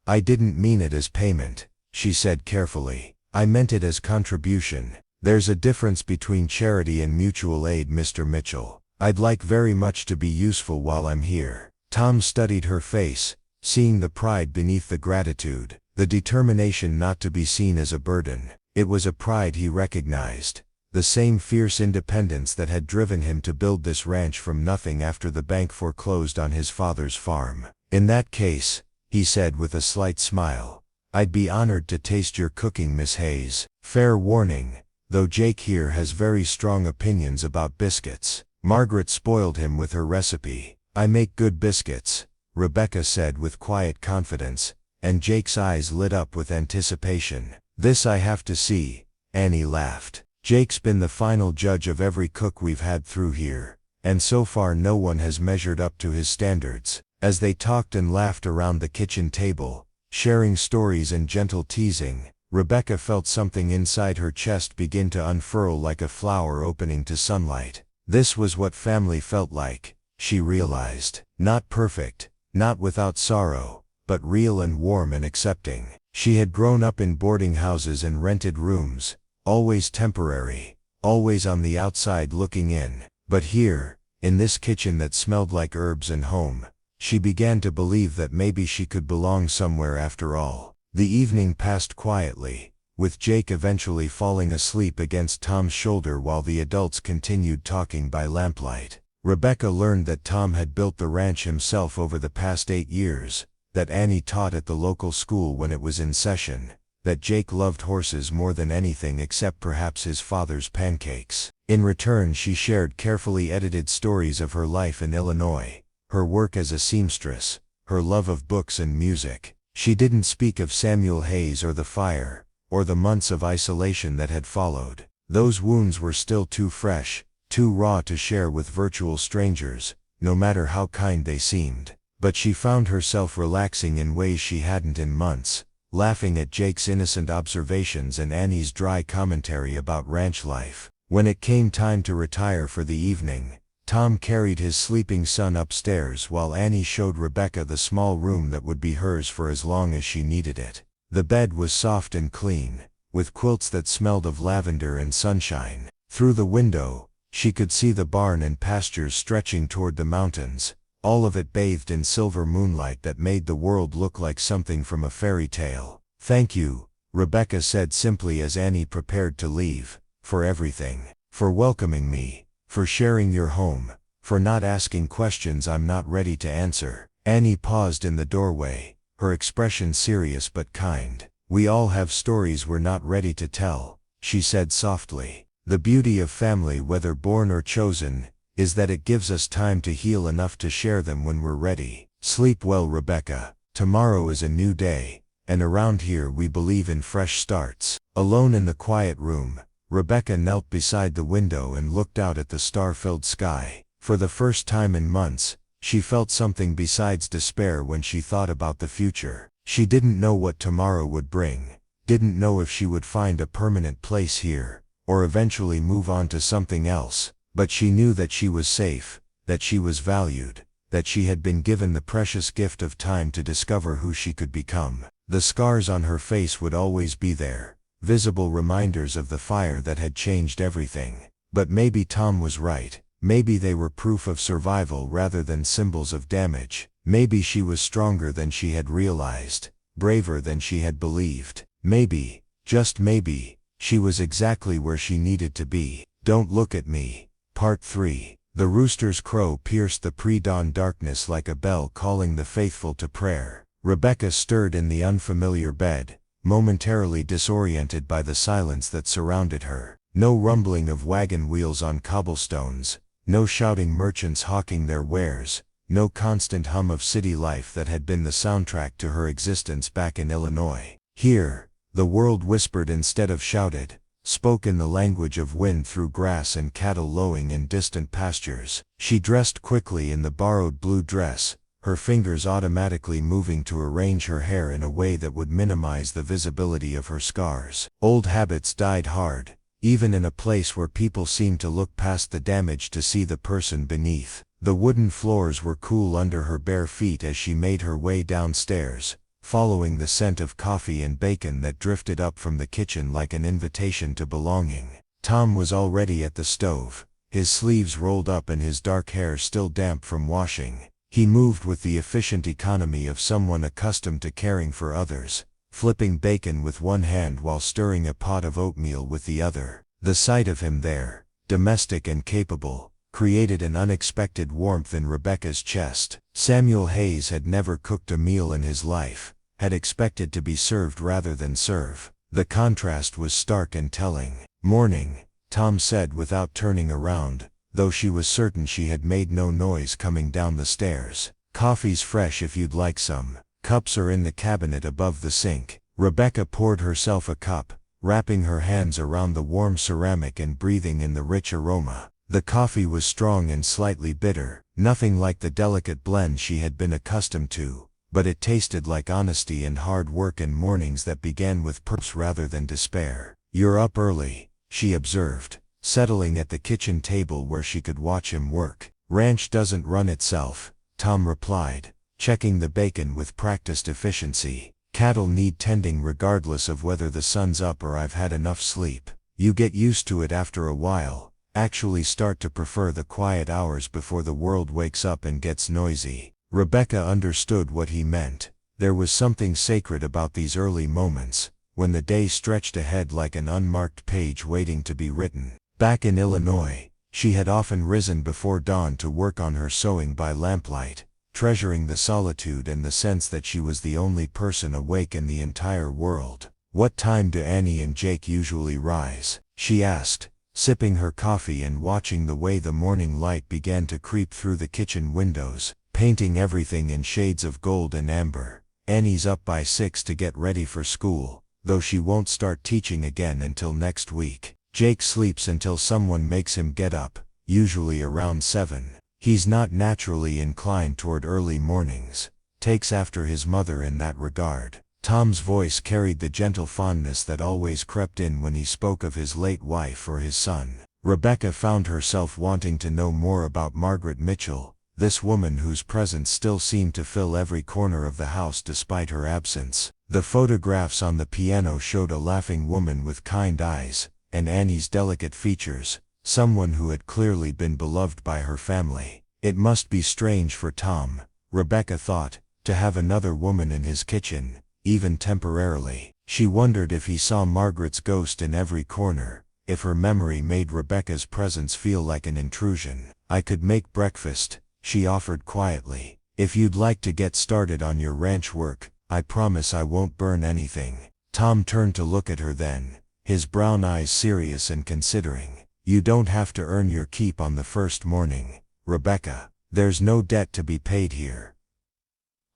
I didn't mean it as payment, she said carefully. I meant it as contribution. There's a difference between charity and mutual aid, Mr. Mitchell. I'd like very much to be useful while I'm here. Tom studied her face, seeing the pride beneath the gratitude, the determination not to be seen as a burden. It was a pride he recognized, the same fierce independence that had driven him to build this ranch from nothing after the bank foreclosed on his father's farm. In that case, he said with a slight smile, I'd be honored to taste your cooking, Miss Hayes. Fair warning, though Jake here has very strong opinions about biscuits. Margaret spoiled him with her recipe. I make good biscuits, Rebecca said with quiet confidence, and Jake's eyes lit up with anticipation. This I have to see, Annie laughed. Jake's been the final judge of every cook we've had through here, and so far no one has measured up to his standards. As they talked and laughed around the kitchen table, sharing stories and gentle teasing, Rebecca felt something inside her chest begin to unfurl like a flower opening to sunlight. This was what family felt like, she realized. Not perfect, not without sorrow, but real and warm and accepting. She had grown up in boarding houses and rented rooms, always temporary, always on the outside looking in. But here, in this kitchen that smelled like herbs and home, she began to believe that maybe she could belong somewhere after all. The evening passed quietly, with Jake eventually falling asleep against Tom's shoulder while the adults continued talking by lamplight. Rebecca learned that Tom had built the ranch himself over the past 8 years, that Annie taught at the local school when it was in session, that Jake loved horses more than anything except perhaps his father's pancakes. In return, she shared carefully edited stories of her life in Illinois, her work as a seamstress, her love of books and music. She didn't speak of Samuel Hayes or the fire, or the months of isolation that had followed. Those wounds were still too fresh, too raw to share with virtual strangers, no matter how kind they seemed. But she found herself relaxing in ways she hadn't in months, laughing at Jake's innocent observations and Annie's dry commentary about ranch life. When it came time to retire for the evening, Tom carried his sleeping son upstairs while Annie showed Rebecca the small room that would be hers for as long as she needed it. The bed was soft and clean, with quilts that smelled of lavender and sunshine. Through the window, she could see the barn and pastures stretching toward the mountains, all of it bathed in silver moonlight that made the world look like something from a fairy tale. Thank you, Rebecca said simply as Annie prepared to leave, for everything, for welcoming me, for sharing your home, for not asking questions I'm not ready to answer. Annie paused in the doorway, her expression serious but kind. We all have stories we're not ready to tell, she said softly. The beauty of family, whether born or chosen, is that it gives us time to heal enough to share them when we're ready. Sleep well, Rebecca. Tomorrow is a new day, and around here we believe in fresh starts. Alone in the quiet room, Rebecca knelt beside the window and looked out at the star-filled sky. For the first time in months, she felt something besides despair when she thought about the future. She didn't know what tomorrow would bring, didn't know if she would find a permanent place here, or eventually move on to something else, but she knew that she was safe, that she was valued, that she had been given the precious gift of time to discover who she could become. The scars on her face would always be there, visible reminders of the fire that had changed everything. But maybe Tom was right. Maybe they were proof of survival rather than symbols of damage. Maybe she was stronger than she had realized, braver than she had believed. Maybe, just maybe, she was exactly where she needed to be. Don't look at me. Part 3. The rooster's crow pierced the pre-dawn darkness like a bell calling the faithful to prayer. Rebecca stirred in the unfamiliar bed, momentarily disoriented by the silence that surrounded her. No rumbling of wagon wheels on cobblestones, no shouting merchants hawking their wares, no constant hum of city life that had been the soundtrack to her existence back in Illinois. Here, the world whispered instead of shouted, spoke in the language of wind through grass and cattle lowing in distant pastures. She dressed quickly in the borrowed blue dress, her fingers automatically moving to arrange her hair in a way that would minimize the visibility of her scars. Old habits died hard, even in a place where people seemed to look past the damage to see the person beneath. The wooden floors were cool under her bare feet as she made her way downstairs, following the scent of coffee and bacon that drifted up from the kitchen like an invitation to belonging. Tom was already at the stove, his sleeves rolled up and his dark hair still damp from washing. He moved with the efficient economy of someone accustomed to caring for others, flipping bacon with one hand while stirring a pot of oatmeal with the other. The sight of him there, domestic and capable, created an unexpected warmth in Rebecca's chest. Samuel Hayes had never cooked a meal in his life, had expected to be served rather than serve. The contrast was stark and telling. "Morning," Tom said without turning around, though she was certain she had made no noise coming down the stairs. "Coffee's fresh if you'd like some. Cups are in the cabinet above the sink." Rebecca poured herself a cup, wrapping her hands around the warm ceramic and breathing in the rich aroma. The coffee was strong and slightly bitter, nothing like the delicate blend she had been accustomed to, but it tasted like honesty and hard work and mornings that began with purpose rather than despair. "You're up early," she observed, settling at the kitchen table where she could watch him work. "Ranch doesn't run itself," Tom replied, checking the bacon with practiced efficiency. "Cattle need tending regardless of whether the sun's up or I've had enough sleep. You get used to it after a while, actually start to prefer the quiet hours before the world wakes up and gets noisy." Rebecca understood what he meant. There was something sacred about these early moments, when the day stretched ahead like an unmarked page waiting to be written. Back in Illinois, she had often risen before dawn to work on her sewing by lamplight, treasuring the solitude and the sense that she was the only person awake in the entire world. "What time do Annie and Jake usually rise?" she asked, sipping her coffee and watching the way the morning light began to creep through the kitchen windows, painting everything in shades of gold and amber. "Annie's up by 6 to get ready for school, though she won't start teaching again until next week. Jake sleeps until someone makes him get up, usually around 7. He's not naturally inclined toward early mornings, takes after his mother in that regard." Tom's voice carried the gentle fondness that always crept in when he spoke of his late wife or his son. Rebecca found herself wanting to know more about Margaret Mitchell, this woman whose presence still seemed to fill every corner of the house despite her absence. The photographs on the piano showed a laughing woman with kind eyes, and Annie's delicate features, someone who had clearly been beloved by her family. It must be strange for Tom, Rebecca thought, to have another woman in his kitchen, even temporarily. She wondered if he saw Margaret's ghost in every corner, if her memory made Rebecca's presence feel like an intrusion. "I could make breakfast," she offered quietly. "If you'd like to get started on your ranch work, I promise I won't burn anything." Tom turned to look at her then, his brown eyes serious and considering. "You don't have to earn your keep on the first morning, Rebecca. There's no debt to be paid here."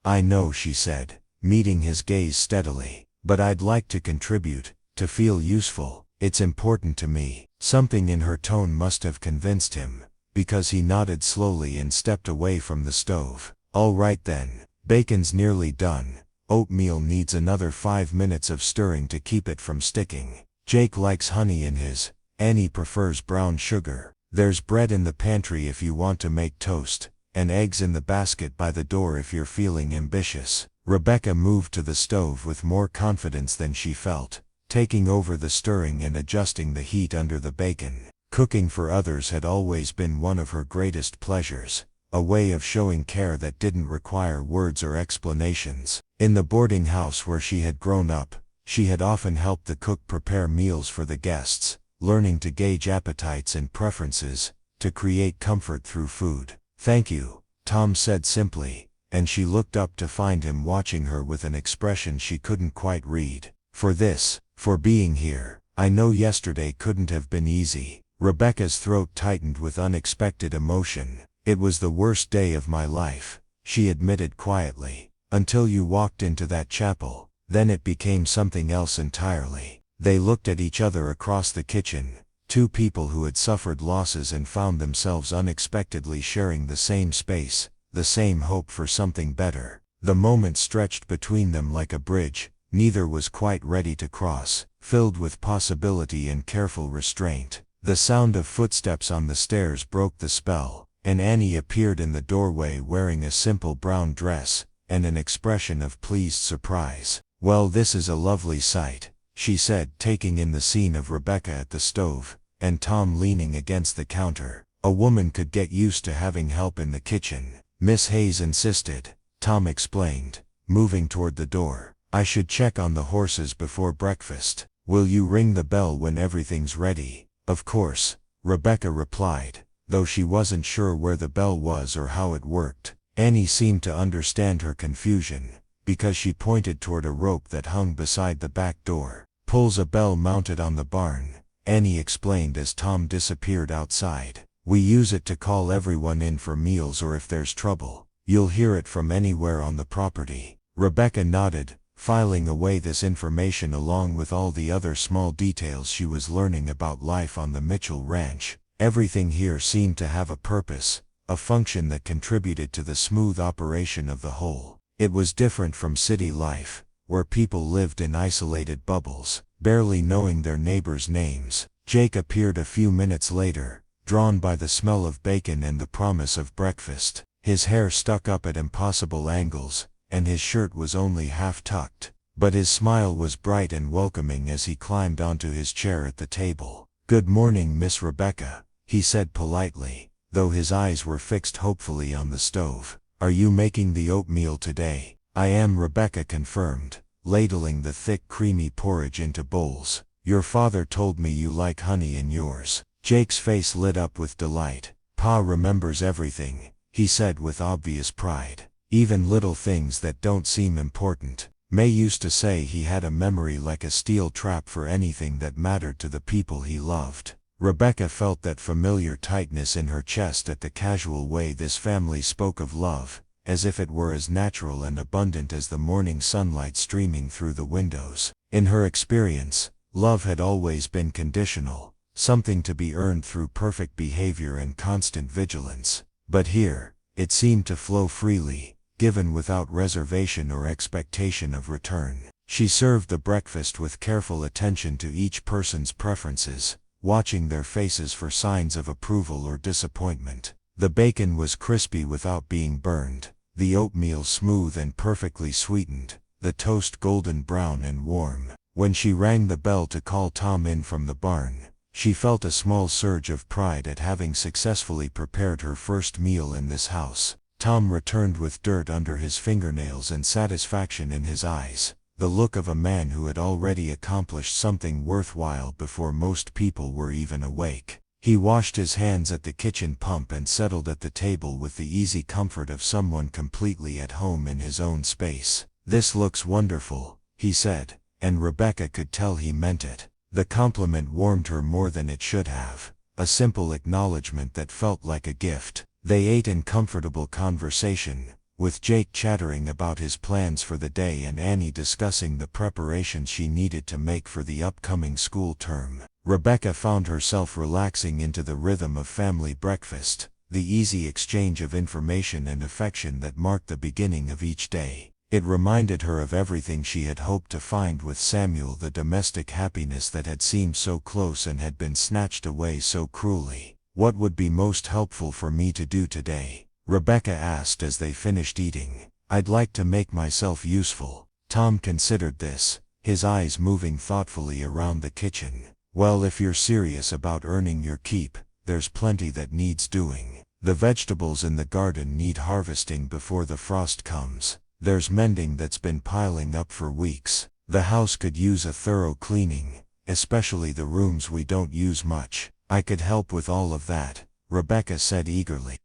"I know," she said, meeting his gaze steadily. "But I'd like to contribute, to feel useful. It's important to me." Something in her tone must have convinced him, because he nodded slowly and stepped away from the stove. "All right then, bacon's nearly done. Oatmeal needs another 5 minutes of stirring to keep it from sticking. Jake likes honey in his, Annie prefers brown sugar. There's bread in the pantry if you want to make toast, and eggs in the basket by the door if you're feeling ambitious." Rebecca moved to the stove with more confidence than she felt, taking over the stirring and adjusting the heat under the bacon. Cooking for others had always been one of her greatest pleasures, a way of showing care that didn't require words or explanations. In the boarding house where she had grown up, she had often helped the cook prepare meals for the guests, learning to gauge appetites and preferences, to create comfort through food. "Thank you," Tom said simply, and she looked up to find him watching her with an expression she couldn't quite read. "For this, for being here. I know yesterday couldn't have been easy." Rebecca's throat tightened with unexpected emotion. "It was the worst day of my life," she admitted quietly, "until you walked into that chapel. Then it became something else entirely." They looked at each other across the kitchen, two people who had suffered losses and found themselves unexpectedly sharing the same space, the same hope for something better. The moment stretched between them like a bridge, neither was quite ready to cross, filled with possibility and careful restraint. The sound of footsteps on the stairs broke the spell, and Annie appeared in the doorway wearing a simple brown dress, and an expression of pleased surprise. "Well, this is a lovely sight," she said, taking in the scene of Rebecca at the stove, and Tom leaning against the counter. "A woman could get used to having help in the kitchen." "Miss Hayes insisted," Tom explained, moving toward the door. "I should check on the horses before breakfast. Will you ring the bell when everything's ready?" "Of course," Rebecca replied, though she wasn't sure where the bell was or how it worked. Annie seemed to understand her confusion, because she pointed toward a rope that hung beside the back door. "Pulls a bell mounted on the barn," Annie explained as Tom disappeared outside. "We use it to call everyone in for meals or if there's trouble. You'll hear it from anywhere on the property." Rebecca nodded, filing away this information along with all the other small details she was learning about life on the Mitchell Ranch. Everything here seemed to have a purpose, a function that contributed to the smooth operation of the whole. It was different from city life, where people lived in isolated bubbles, barely knowing their neighbors' names. Jake appeared a few minutes later, drawn by the smell of bacon and the promise of breakfast. His hair stuck up at impossible angles, and his shirt was only half tucked, but his smile was bright and welcoming as he climbed onto his chair at the table. "Good morning, Miss Rebecca," he said politely, though his eyes were fixed hopefully on the stove. "Are you making the oatmeal today?" "I am," Rebecca confirmed, ladling the thick creamy porridge into bowls. "Your father told me you like honey in yours." Jake's face lit up with delight. "Pa remembers everything," he said with obvious pride. "Even little things that don't seem important." May used to say he had a memory like a steel trap for anything that mattered to the people he loved. Rebecca felt that familiar tightness in her chest at the casual way this family spoke of love, as if it were as natural and abundant as the morning sunlight streaming through the windows. In her experience, love had always been conditional, something to be earned through perfect behavior and constant vigilance. But here, it seemed to flow freely, given without reservation or expectation of return. She served the breakfast with careful attention to each person's preferences, watching their faces for signs of approval or disappointment. The bacon was crispy without being burned, the oatmeal smooth and perfectly sweetened, the toast golden brown and warm. When she rang the bell to call Tom in from the barn, she felt a small surge of pride at having successfully prepared her first meal in this house. Tom returned with dirt under his fingernails and satisfaction in his eyes, the look of a man who had already accomplished something worthwhile before most people were even awake. He washed his hands at the kitchen pump and settled at the table with the easy comfort of someone completely at home in his own space. "This looks wonderful," he said, and Rebecca could tell he meant it. The compliment warmed her more than it should have, a simple acknowledgement that felt like a gift. They ate in comfortable conversation, with Jake chattering about his plans for the day and Annie discussing the preparations she needed to make for the upcoming school term. Rebecca found herself relaxing into the rhythm of family breakfast, the easy exchange of information and affection that marked the beginning of each day. It reminded her of everything she had hoped to find with Samuel, the domestic happiness that had seemed so close and had been snatched away so cruelly. "What would be most helpful for me to do today?" Rebecca asked as they finished eating. "I'd like to make myself useful." Tom considered this, his eyes moving thoughtfully around the kitchen. "Well, if you're serious about earning your keep, there's plenty that needs doing. The vegetables in the garden need harvesting before the frost comes. There's mending that's been piling up for weeks. The house could use a thorough cleaning, especially the rooms we don't use much." "I could help with all of that," Rebecca said eagerly.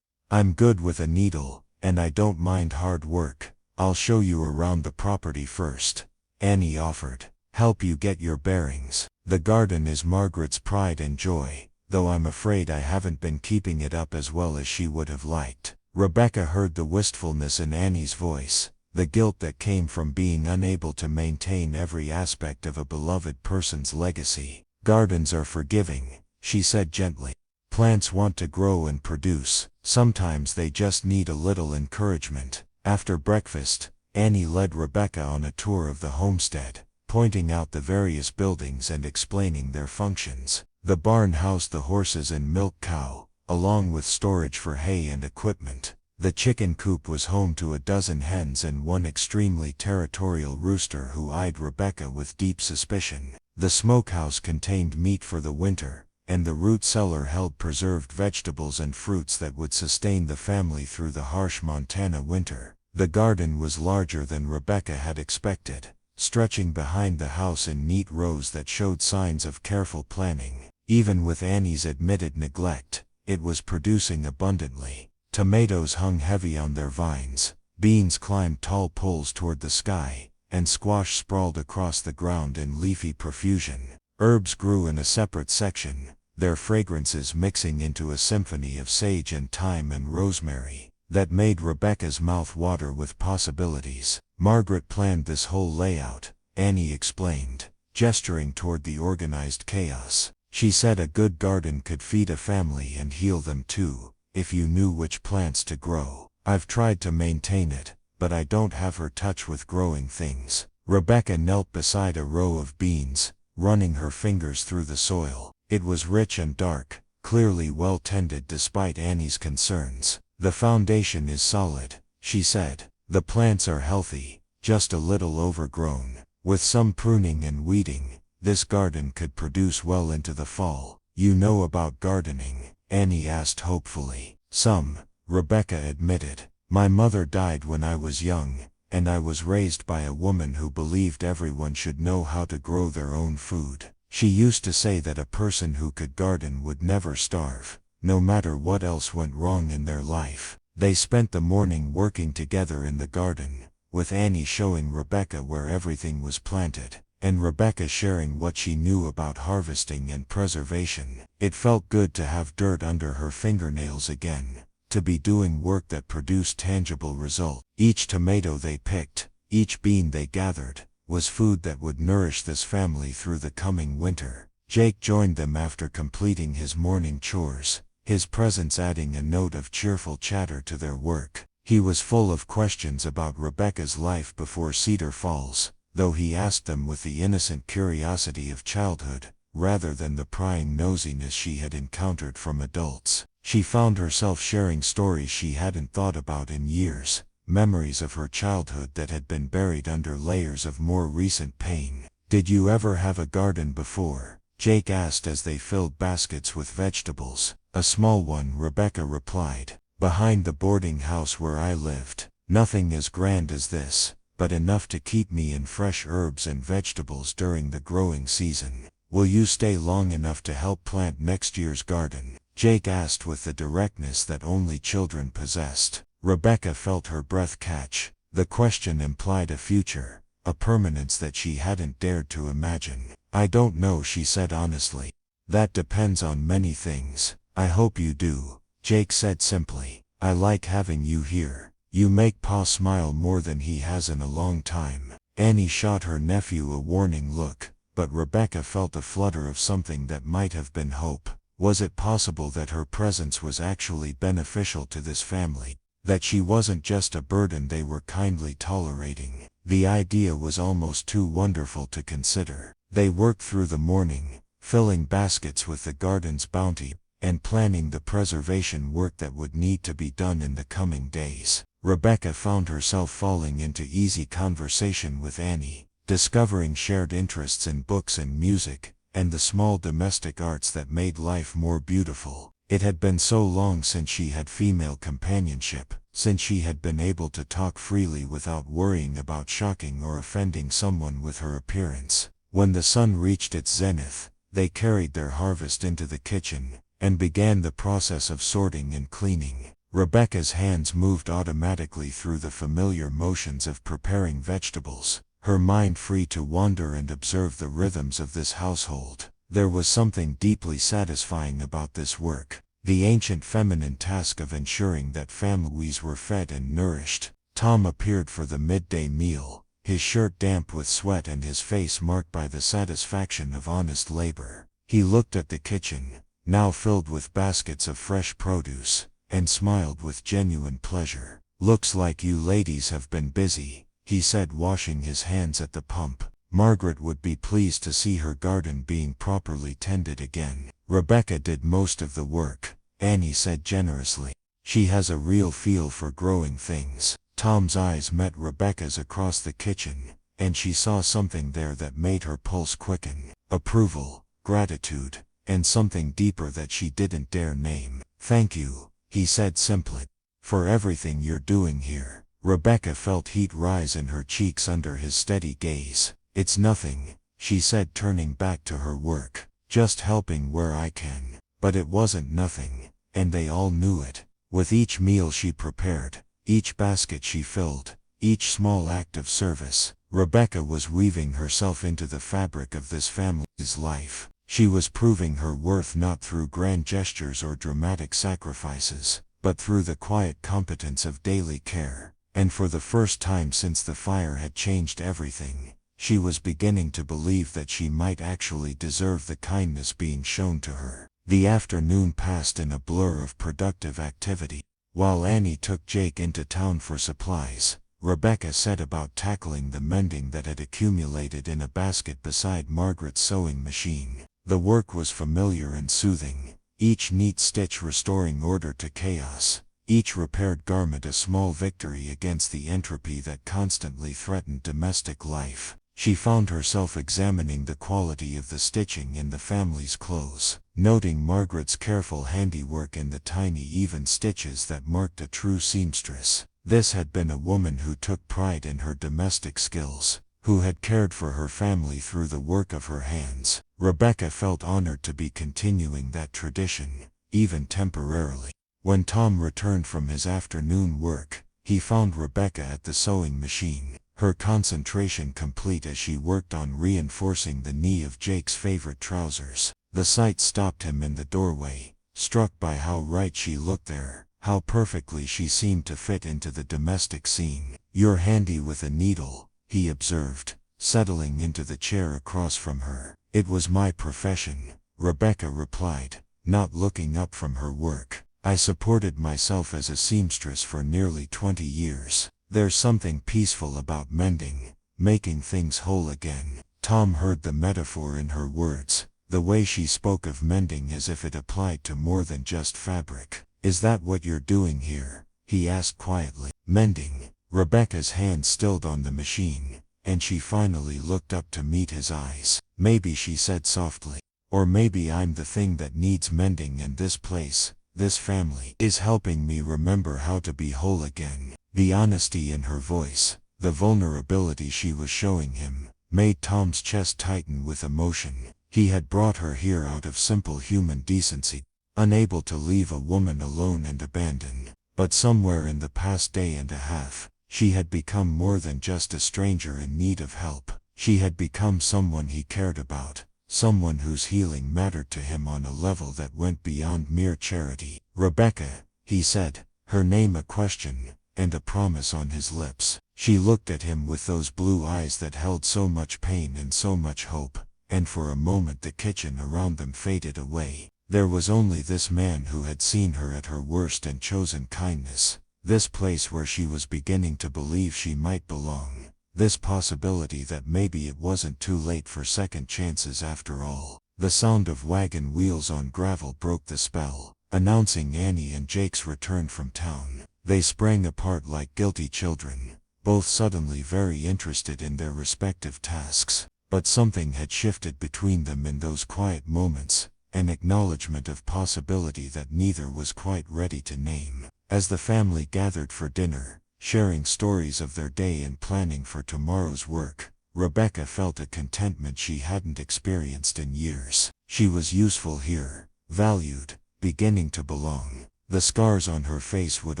"I'm good with a needle, and I don't mind hard work. I'll show you around the property first," Annie offered. "Help you get your bearings. The garden is Margaret's pride and joy, though I'm afraid I haven't been keeping it up as well as she would have liked." Rebecca heard the wistfulness in Annie's voice, the guilt that came from being unable to maintain every aspect of a beloved person's legacy. "Gardens are forgiving," she said gently. "Plants want to grow and produce. Sometimes they just need a little encouragement." After breakfast, Annie led Rebecca on a tour of the homestead, pointing out the various buildings and explaining their functions. The barn housed the horses and milk cow, along with storage for hay and equipment. The chicken coop was home to a dozen hens and one extremely territorial rooster who eyed Rebecca with deep suspicion. The smokehouse contained meat for the winter, and the root cellar held preserved vegetables and fruits that would sustain the family through the harsh Montana winter. The garden was larger than Rebecca had expected, stretching behind the house in neat rows that showed signs of careful planning. Even with Annie's admitted neglect, it was producing abundantly. Tomatoes hung heavy on their vines, beans climbed tall poles toward the sky, and squash sprawled across the ground in leafy profusion. Herbs grew in a separate section, their fragrances mixing into a symphony of sage and thyme and rosemary that made Rebecca's mouth water with possibilities. "Margaret planned this whole layout," Annie explained, gesturing toward the organized chaos. "She said a good garden could feed a family and heal them too, if you knew which plants to grow. I've tried to maintain it, but I don't have her touch with growing things." Rebecca knelt beside a row of beans, running her fingers through the soil. It was rich and dark, clearly well tended despite Annie's concerns. "The foundation is solid," she said. "The plants are healthy, just a little overgrown. With some pruning and weeding, this garden could produce well into the fall." "You know about gardening?" Annie asked hopefully. "Some," Rebecca admitted. "My mother died when I was young, and I was raised by a woman who believed everyone should know how to grow their own food. She used to say that a person who could garden would never starve, no matter what else went wrong in their life." They spent the morning working together in the garden, with Annie showing Rebecca where everything was planted, and Rebecca sharing what she knew about harvesting and preservation. It felt good to have dirt under her fingernails again, to be doing work that produced tangible results. Each tomato they picked, each bean they gathered, was food that would nourish this family through the coming winter. Jake joined them after completing his morning chores, his presence adding a note of cheerful chatter to their work. He was full of questions about Rebecca's life before Cedar Falls, though he asked them with the innocent curiosity of childhood, rather than the prying nosiness she had encountered from adults. She found herself sharing stories she hadn't thought about in years, memories of her childhood that had been buried under layers of more recent pain. "Did you ever have a garden before?" Jake asked as they filled baskets with vegetables. "A small one," Rebecca replied, "behind the boarding house where I lived. Nothing as grand as this, but enough to keep me in fresh herbs and vegetables during the growing season." "Will you stay long enough to help plant next year's garden?" Jake asked with the directness that only children possessed. Rebecca felt her breath catch. The question implied a future, a permanence that she hadn't dared to imagine. I don't know, she said honestly. That depends on many things. I hope you do, Jake said simply. I like having you here. You make Pa smile more than he has in a long time. Annie shot her nephew a warning look, but Rebecca felt a flutter of something that might have been hope. Was it possible that her presence was actually beneficial to this family? That she wasn't just a burden they were kindly tolerating? The idea was almost too wonderful to consider. They worked through the morning, filling baskets with the garden's bounty, and planning the preservation work that would need to be done in the coming days. Rebecca found herself falling into easy conversation with Annie, discovering shared interests in books and music, and the small domestic arts that made life more beautiful. It had been so long since she had female companionship, since she had been able to talk freely without worrying about shocking or offending someone with her appearance. When the sun reached its zenith, they carried their harvest into the kitchen, and began the process of sorting and cleaning. Rebecca's hands moved automatically through the familiar motions of preparing vegetables, her mind free to wander and observe the rhythms of this household. There was something deeply satisfying about this work, the ancient feminine task of ensuring that families were fed and nourished. Tom appeared for the midday meal, his shirt damp with sweat and his face marked by the satisfaction of honest labor. He looked at the kitchen, now filled with baskets of fresh produce, and smiled with genuine pleasure. Looks like you ladies have been busy, he said, washing his hands at the pump. Margaret would be pleased to see her garden being properly tended again. Rebecca did most of the work, Annie said generously. She has a real feel for growing things. Tom's eyes met Rebecca's across the kitchen, and she saw something there that made her pulse quicken. Approval, gratitude, and something deeper that she didn't dare name. Thank you, he said simply, for everything you're doing here. Rebecca felt heat rise in her cheeks under his steady gaze. It's nothing, she said, turning back to her work. Just helping where I can. But it wasn't nothing, and they all knew it. With each meal she prepared, each basket she filled, each small act of service, Rebecca was weaving herself into the fabric of this family's life. She was proving her worth not through grand gestures or dramatic sacrifices, but through the quiet competence of daily care. And for the first time since the fire had changed everything, she was beginning to believe that she might actually deserve the kindness being shown to her. The afternoon passed in a blur of productive activity. While Annie took Jake into town for supplies, Rebecca set about tackling the mending that had accumulated in a basket beside Margaret's sewing machine. The work was familiar and soothing, each neat stitch restoring order to chaos, each repaired garment a small victory against the entropy that constantly threatened domestic life. She found herself examining the quality of the stitching in the family's clothes, noting Margaret's careful handiwork in the tiny even stitches that marked a true seamstress. This had been a woman who took pride in her domestic skills, who had cared for her family through the work of her hands. Rebecca felt honored to be continuing that tradition, even temporarily. When Tom returned from his afternoon work, he found Rebecca at the sewing machine, her concentration complete as she worked on reinforcing the knee of Jake's favorite trousers. The sight stopped him in the doorway, struck by how right she looked there, how perfectly she seemed to fit into the domestic scene. "You're handy with a needle," he observed, settling into the chair across from her. "It was my profession," Rebecca replied, not looking up from her work. "I supported myself as a seamstress for nearly 20 years. There's something peaceful about mending, making things whole again." Tom heard the metaphor in her words, the way she spoke of mending as if it applied to more than just fabric. "Is that what you're doing here?" he asked quietly. "Mending." Rebecca's hand stilled on the machine, and she finally looked up to meet his eyes. "Maybe," she said softly, "or maybe I'm the thing that needs mending, and this place, this family, is helping me remember how to be whole again." The honesty in her voice, the vulnerability she was showing him, made Tom's chest tighten with emotion. He had brought her here out of simple human decency, unable to leave a woman alone and abandoned. But somewhere in the past day and a half, she had become more than just a stranger in need of help. She had become someone he cared about, someone whose healing mattered to him on a level that went beyond mere charity. "Rebecca," he said, her name a question, and a promise on his lips. She looked at him with those blue eyes that held so much pain and so much hope, and for a moment the kitchen around them faded away. There was only this man who had seen her at her worst and chosen kindness, this place where she was beginning to believe she might belong, this possibility that maybe it wasn't too late for second chances after all. The sound of wagon wheels on gravel broke the spell, announcing Annie and Jake's return from town. They sprang apart like guilty children, both suddenly very interested in their respective tasks. But something had shifted between them in those quiet moments, an acknowledgement of possibility that neither was quite ready to name. As the family gathered for dinner, sharing stories of their day and planning for tomorrow's work, Rebecca felt a contentment she hadn't experienced in years. She was useful here, valued, beginning to belong. The scars on her face would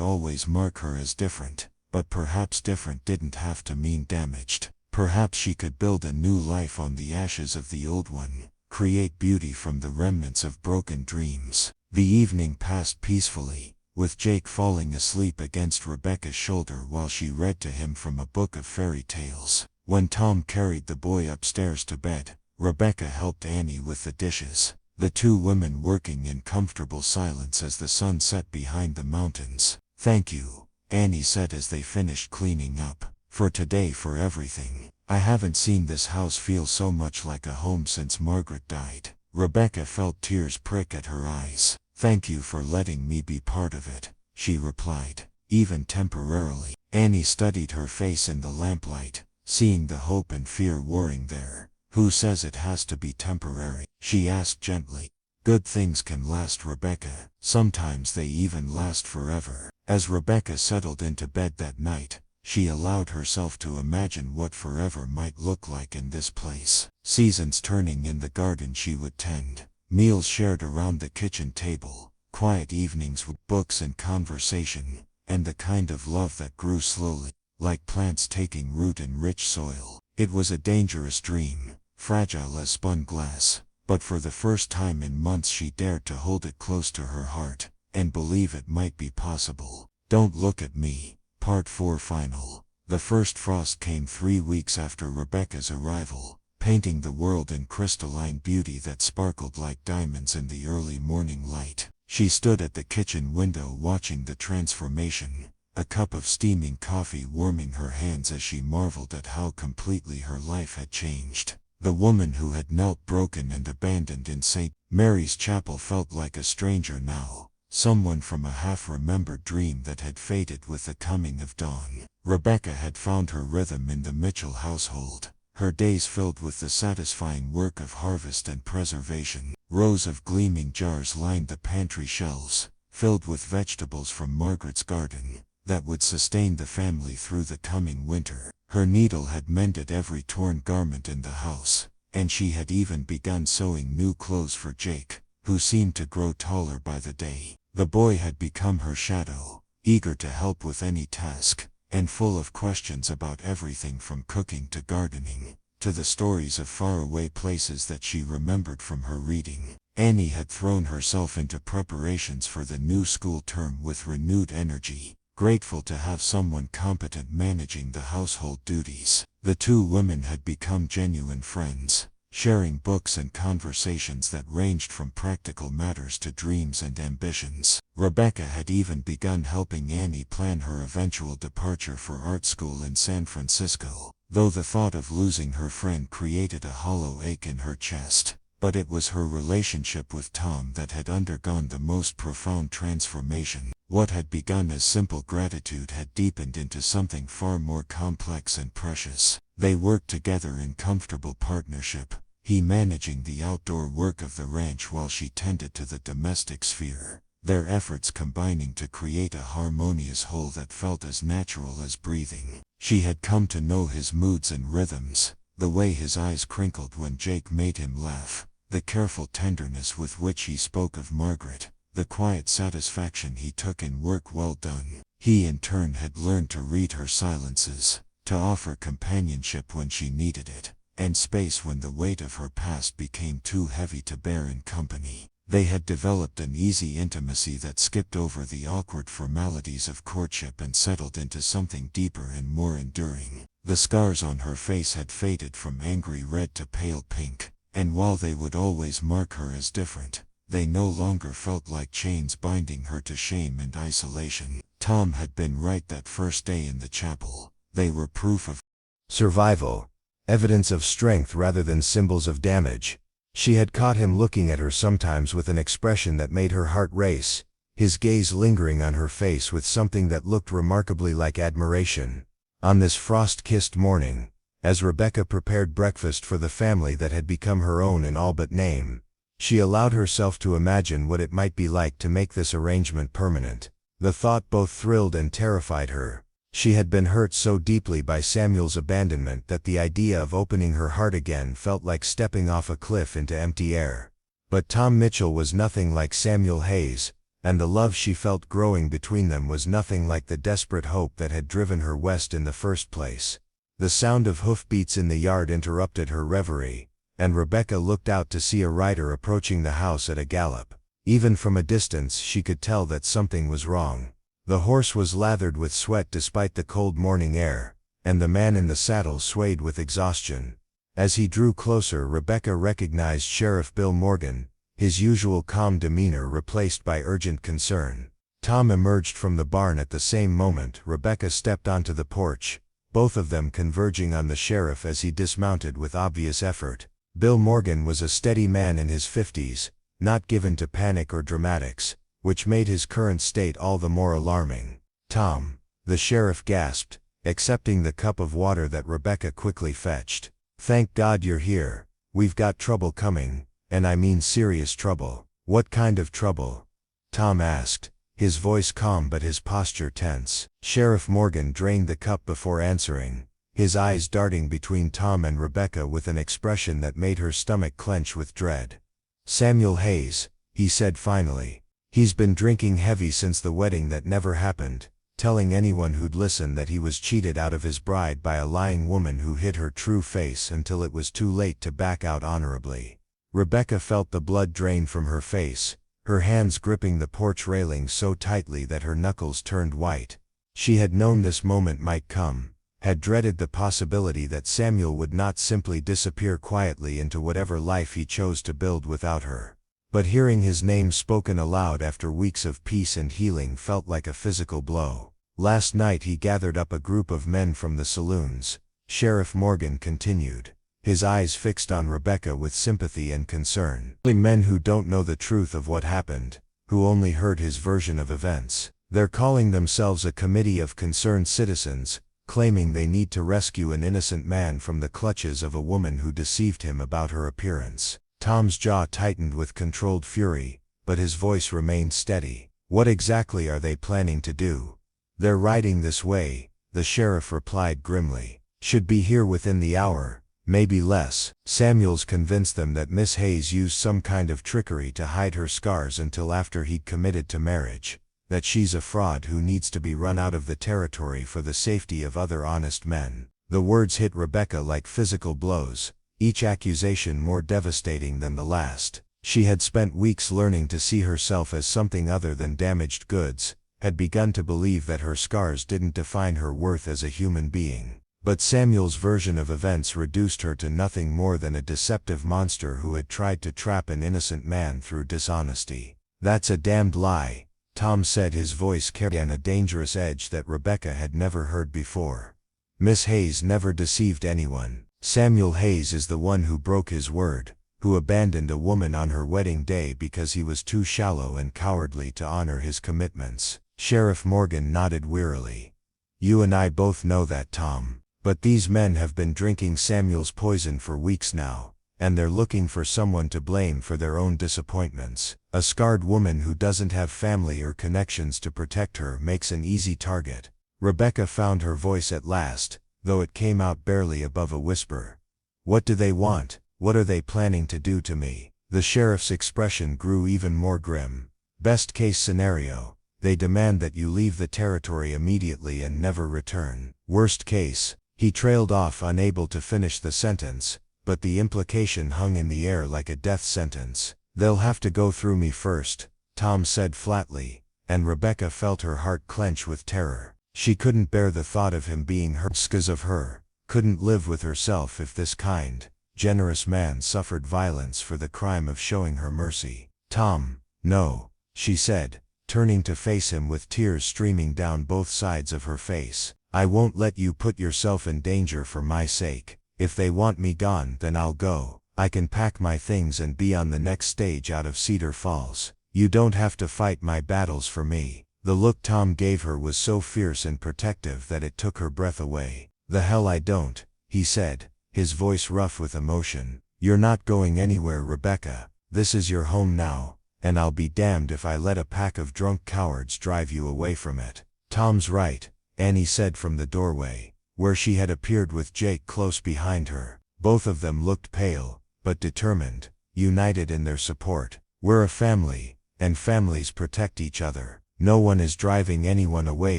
always mark her as different, but perhaps different didn't have to mean damaged. Perhaps she could build a new life on the ashes of the old one, create beauty from the remnants of broken dreams. The evening passed peacefully, with Jake falling asleep against Rebecca's shoulder while she read to him from a book of fairy tales. When Tom carried the boy upstairs to bed, Rebecca helped Annie with the dishes, the two women working in comfortable silence as the sun set behind the mountains. "Thank you," Annie said as they finished cleaning up. "For today, for everything. I haven't seen this house feel so much like a home since Margaret died." Rebecca felt tears prick at her eyes. "Thank you for letting me be part of it," she replied, "even temporarily." Annie studied her face in the lamplight, seeing the hope and fear warring there. "Who says it has to be temporary?" she asked gently. "Good things can last, Rebecca. Sometimes they even last forever." As Rebecca settled into bed that night, she allowed herself to imagine what forever might look like in this place. Seasons turning in the garden she would tend, meals shared around the kitchen table, quiet evenings with books and conversation, and the kind of love that grew slowly, like plants taking root in rich soil. It was a dangerous dream, fragile as spun glass, but for the first time in months she dared to hold it close to her heart, and believe it might be possible. Don't Look at Me. Part 4 Final. The first frost came 3 weeks after Rebecca's arrival, painting the world in crystalline beauty that sparkled like diamonds in the early morning light. She stood at the kitchen window watching the transformation, a cup of steaming coffee warming her hands as she marveled at how completely her life had changed. The woman who had knelt broken and abandoned in St. Mary's Chapel felt like a stranger now, someone from a half-remembered dream that had faded with the coming of dawn. Rebecca had found her rhythm in the Mitchell household, her days filled with the satisfying work of harvest and preservation. Rows of gleaming jars lined the pantry shelves, filled with vegetables from Margaret's garden, that would sustain the family through the coming winter. Her needle had mended every torn garment in the house, and she had even begun sewing new clothes for Jake, who seemed to grow taller by the day. The boy had become her shadow, eager to help with any task, and full of questions about everything from cooking to gardening, to the stories of faraway places that she remembered from her reading. Annie had thrown herself into preparations for the new school term with renewed energy, grateful to have someone competent managing the household duties. The two women had become genuine friends, sharing books and conversations that ranged from practical matters to dreams and ambitions. Rebecca had even begun helping Annie plan her eventual departure for art school in San Francisco, though the thought of losing her friend created a hollow ache in her chest. But it was her relationship with Tom that had undergone the most profound transformation. What had begun as simple gratitude had deepened into something far more complex and precious. They worked together in comfortable partnership, he managing the outdoor work of the ranch while she tended to the domestic sphere, their efforts combining to create a harmonious whole that felt as natural as breathing. She had come to know his moods and rhythms, the way his eyes crinkled when Jake made him laugh, the careful tenderness with which he spoke of Margaret, the quiet satisfaction he took in work well done. He in turn had learned to read her silences, to offer companionship when she needed it, and space when the weight of her past became too heavy to bear in company. They had developed an easy intimacy that skipped over the awkward formalities of courtship and settled into something deeper and more enduring. The scars on her face had faded from angry red to pale pink, and while they would always mark her as different, they no longer felt like chains binding her to shame and isolation. Tom had been right that first day in the chapel. They were proof of survival, evidence of strength rather than symbols of damage. She had caught him looking at her sometimes with an expression that made her heart race, his gaze lingering on her face with something that looked remarkably like admiration. On this frost-kissed morning, as Rebecca prepared breakfast for the family that had become her own in all but name, she allowed herself to imagine what it might be like to make this arrangement permanent. The thought both thrilled and terrified her. She had been hurt so deeply by Samuel's abandonment that the idea of opening her heart again felt like stepping off a cliff into empty air. But Tom Mitchell was nothing like Samuel Hayes, and the love she felt growing between them was nothing like the desperate hope that had driven her west in the first place. The sound of hoofbeats in the yard interrupted her reverie, and Rebecca looked out to see a rider approaching the house at a gallop. Even from a distance she could tell that something was wrong. The horse was lathered with sweat despite the cold morning air, and the man in the saddle swayed with exhaustion. As he drew closer, Rebecca recognized Sheriff Bill Morgan, his usual calm demeanor replaced by urgent concern. Tom emerged from the barn at the same moment Rebecca stepped onto the porch, both of them converging on the sheriff as he dismounted with obvious effort. Bill Morgan was a steady man in his 50s, not given to panic or dramatics, which made his current state all the more alarming. "Tom," the sheriff gasped, accepting the cup of water that Rebecca quickly fetched. "Thank God you're here. We've got trouble coming, and I mean serious trouble." "What kind of trouble?" Tom asked, his voice calm but his posture tense. Sheriff Morgan drained the cup before answering, his eyes darting between Tom and Rebecca with an expression that made her stomach clench with dread. "Samuel Hayes," he said finally. "He's been drinking heavy since the wedding that never happened, telling anyone who'd listen that he was cheated out of his bride by a lying woman who hid her true face until it was too late to back out honorably." Rebecca felt the blood drain from her face, her hands gripping the porch railing so tightly that her knuckles turned white. She had known this moment might come, had dreaded the possibility that Samuel would not simply disappear quietly into whatever life he chose to build without her. But hearing his name spoken aloud after weeks of peace and healing felt like a physical blow. "Last night he gathered up a group of men from the saloons," Sheriff Morgan continued, his eyes fixed on Rebecca with sympathy and concern. "Men who don't know the truth of what happened, who only heard his version of events. They're calling themselves a committee of concerned citizens, claiming they need to rescue an innocent man from the clutches of a woman who deceived him about her appearance." Tom's jaw tightened with controlled fury, but his voice remained steady. "What exactly are they planning to do?" "They're riding this way," the sheriff replied grimly. "Should be here within the hour, maybe less." "Samuel's convinced them that Miss Hayes used some kind of trickery to hide her scars until after he'd committed to marriage, that she's a fraud who needs to be run out of the territory for the safety of other honest men." The words hit Rebecca like physical blows, each accusation more devastating than the last. She had spent weeks learning to see herself as something other than damaged goods, had begun to believe that her scars didn't define her worth as a human being. But Samuel's version of events reduced her to nothing more than a deceptive monster who had tried to trap an innocent man through dishonesty. "That's a damned lie," Tom said, his voice carrying a dangerous edge that Rebecca had never heard before. "Miss Hayes never deceived anyone. Samuel Hayes is the one who broke his word, who abandoned a woman on her wedding day because he was too shallow and cowardly to honor his commitments." Sheriff Morgan nodded wearily. "You and I both know that, Tom. But these men have been drinking Samuel's poison for weeks now, and they're looking for someone to blame for their own disappointments. A scarred woman who doesn't have family or connections to protect her makes an easy target." Rebecca found her voice at last, though it came out barely above a whisper. "What do they want? What are they planning to do to me?" The sheriff's expression grew even more grim. "Best case scenario, they demand that you leave the territory immediately and never return. Worst case, He trailed off, unable to finish the sentence, but the implication hung in the air like a death sentence. "They'll have to go through me first," Tom said flatly, and Rebecca felt her heart clench with terror. She couldn't bear the thought of him being hurt because of her, couldn't live with herself if this kind, generous man suffered violence for the crime of showing her mercy. "Tom, no," she said, turning to face him with tears streaming down both sides of her face. "I won't let you put yourself in danger for my sake. If they want me gone, then I'll go. I can pack my things and be on the next stage out of Cedar Falls. You don't have to fight my battles for me." The look Tom gave her was so fierce and protective that it took her breath away. "The hell I don't," he said, his voice rough with emotion. "You're not going anywhere, Rebecca. This is your home now, and I'll be damned if I let a pack of drunk cowards drive you away from it." "Tom's right," Annie said from the doorway, where she had appeared with Jake close behind her. Both of them looked pale, but determined, united in their support. "We're a family, and families protect each other. No one is driving anyone away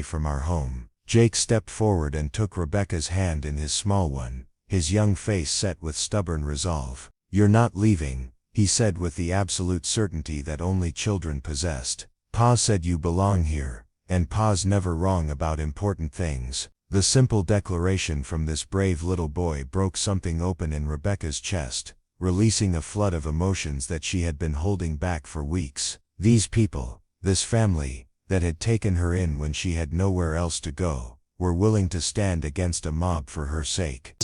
from our home." Jake stepped forward and took Rebecca's hand in his small one, his young face set with stubborn resolve. "You're not leaving," he said with the absolute certainty that only children possessed. "Pa said you belong here, and Pa's never wrong about important things." The simple declaration from this brave little boy broke something open in Rebecca's chest, releasing a flood of emotions that she had been holding back for weeks. These people, this family, that had taken her in when she had nowhere else to go, were willing to stand against a mob for her sake.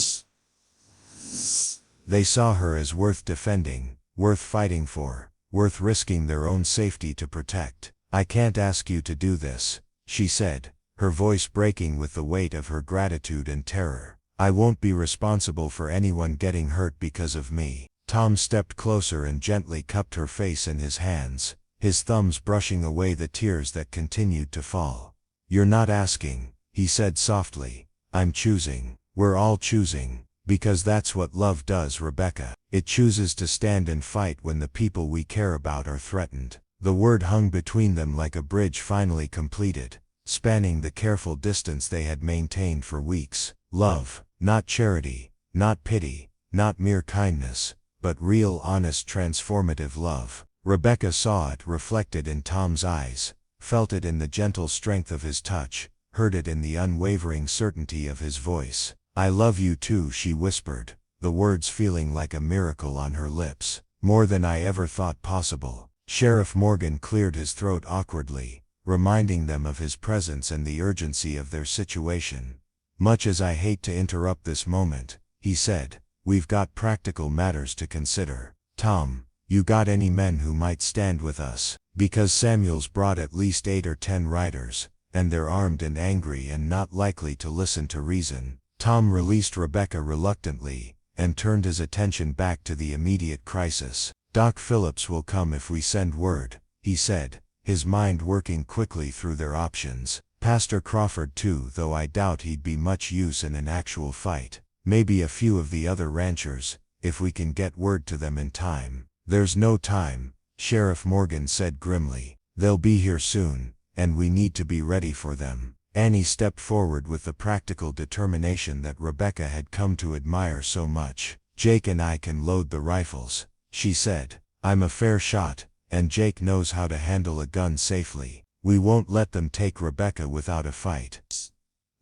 They saw her as worth defending, worth fighting for, worth risking their own safety to protect. "I can't ask you to do this," she said, her voice breaking with the weight of her gratitude and terror. "I won't be responsible for anyone getting hurt because of me." Tom stepped closer and gently cupped her face in his hands, his thumbs brushing away the tears that continued to fall. "You're not asking," he said softly. "I'm choosing. We're all choosing, because that's what love does, Rebecca. It chooses to stand and fight when the people we care about are threatened." The word hung between them like a bridge finally completed, spanning the careful distance they had maintained for weeks. Love, not charity, not pity, not mere kindness, but real, honest, transformative love. Rebecca saw it reflected in Tom's eyes, felt it in the gentle strength of his touch, heard it in the unwavering certainty of his voice. "I love you too," she whispered, the words feeling like a miracle on her lips. "More than I ever thought possible." Sheriff Morgan cleared his throat awkwardly, reminding them of his presence and the urgency of their situation. "Much as I hate to interrupt this moment," he said, "we've got practical matters to consider. Tom, you got any men who might stand with us? Because Samuel's brought at least 8 or 10 riders, and they're armed and angry and not likely to listen to reason." Tom released Rebecca reluctantly, and turned his attention back to the immediate crisis. "Doc Phillips will come if we send word," he said, his mind working quickly through their options. "Pastor Crawford too, though I doubt he'd be much use in an actual fight. Maybe a few of the other ranchers, if we can get word to them in time." "There's no time," Sheriff Morgan said grimly. "They'll be here soon, and we need to be ready for them." Annie stepped forward with the practical determination that Rebecca had come to admire so much. "Jake and I can load the rifles," she said. "I'm a fair shot, and Jake knows how to handle a gun safely. We won't let them take Rebecca without a fight."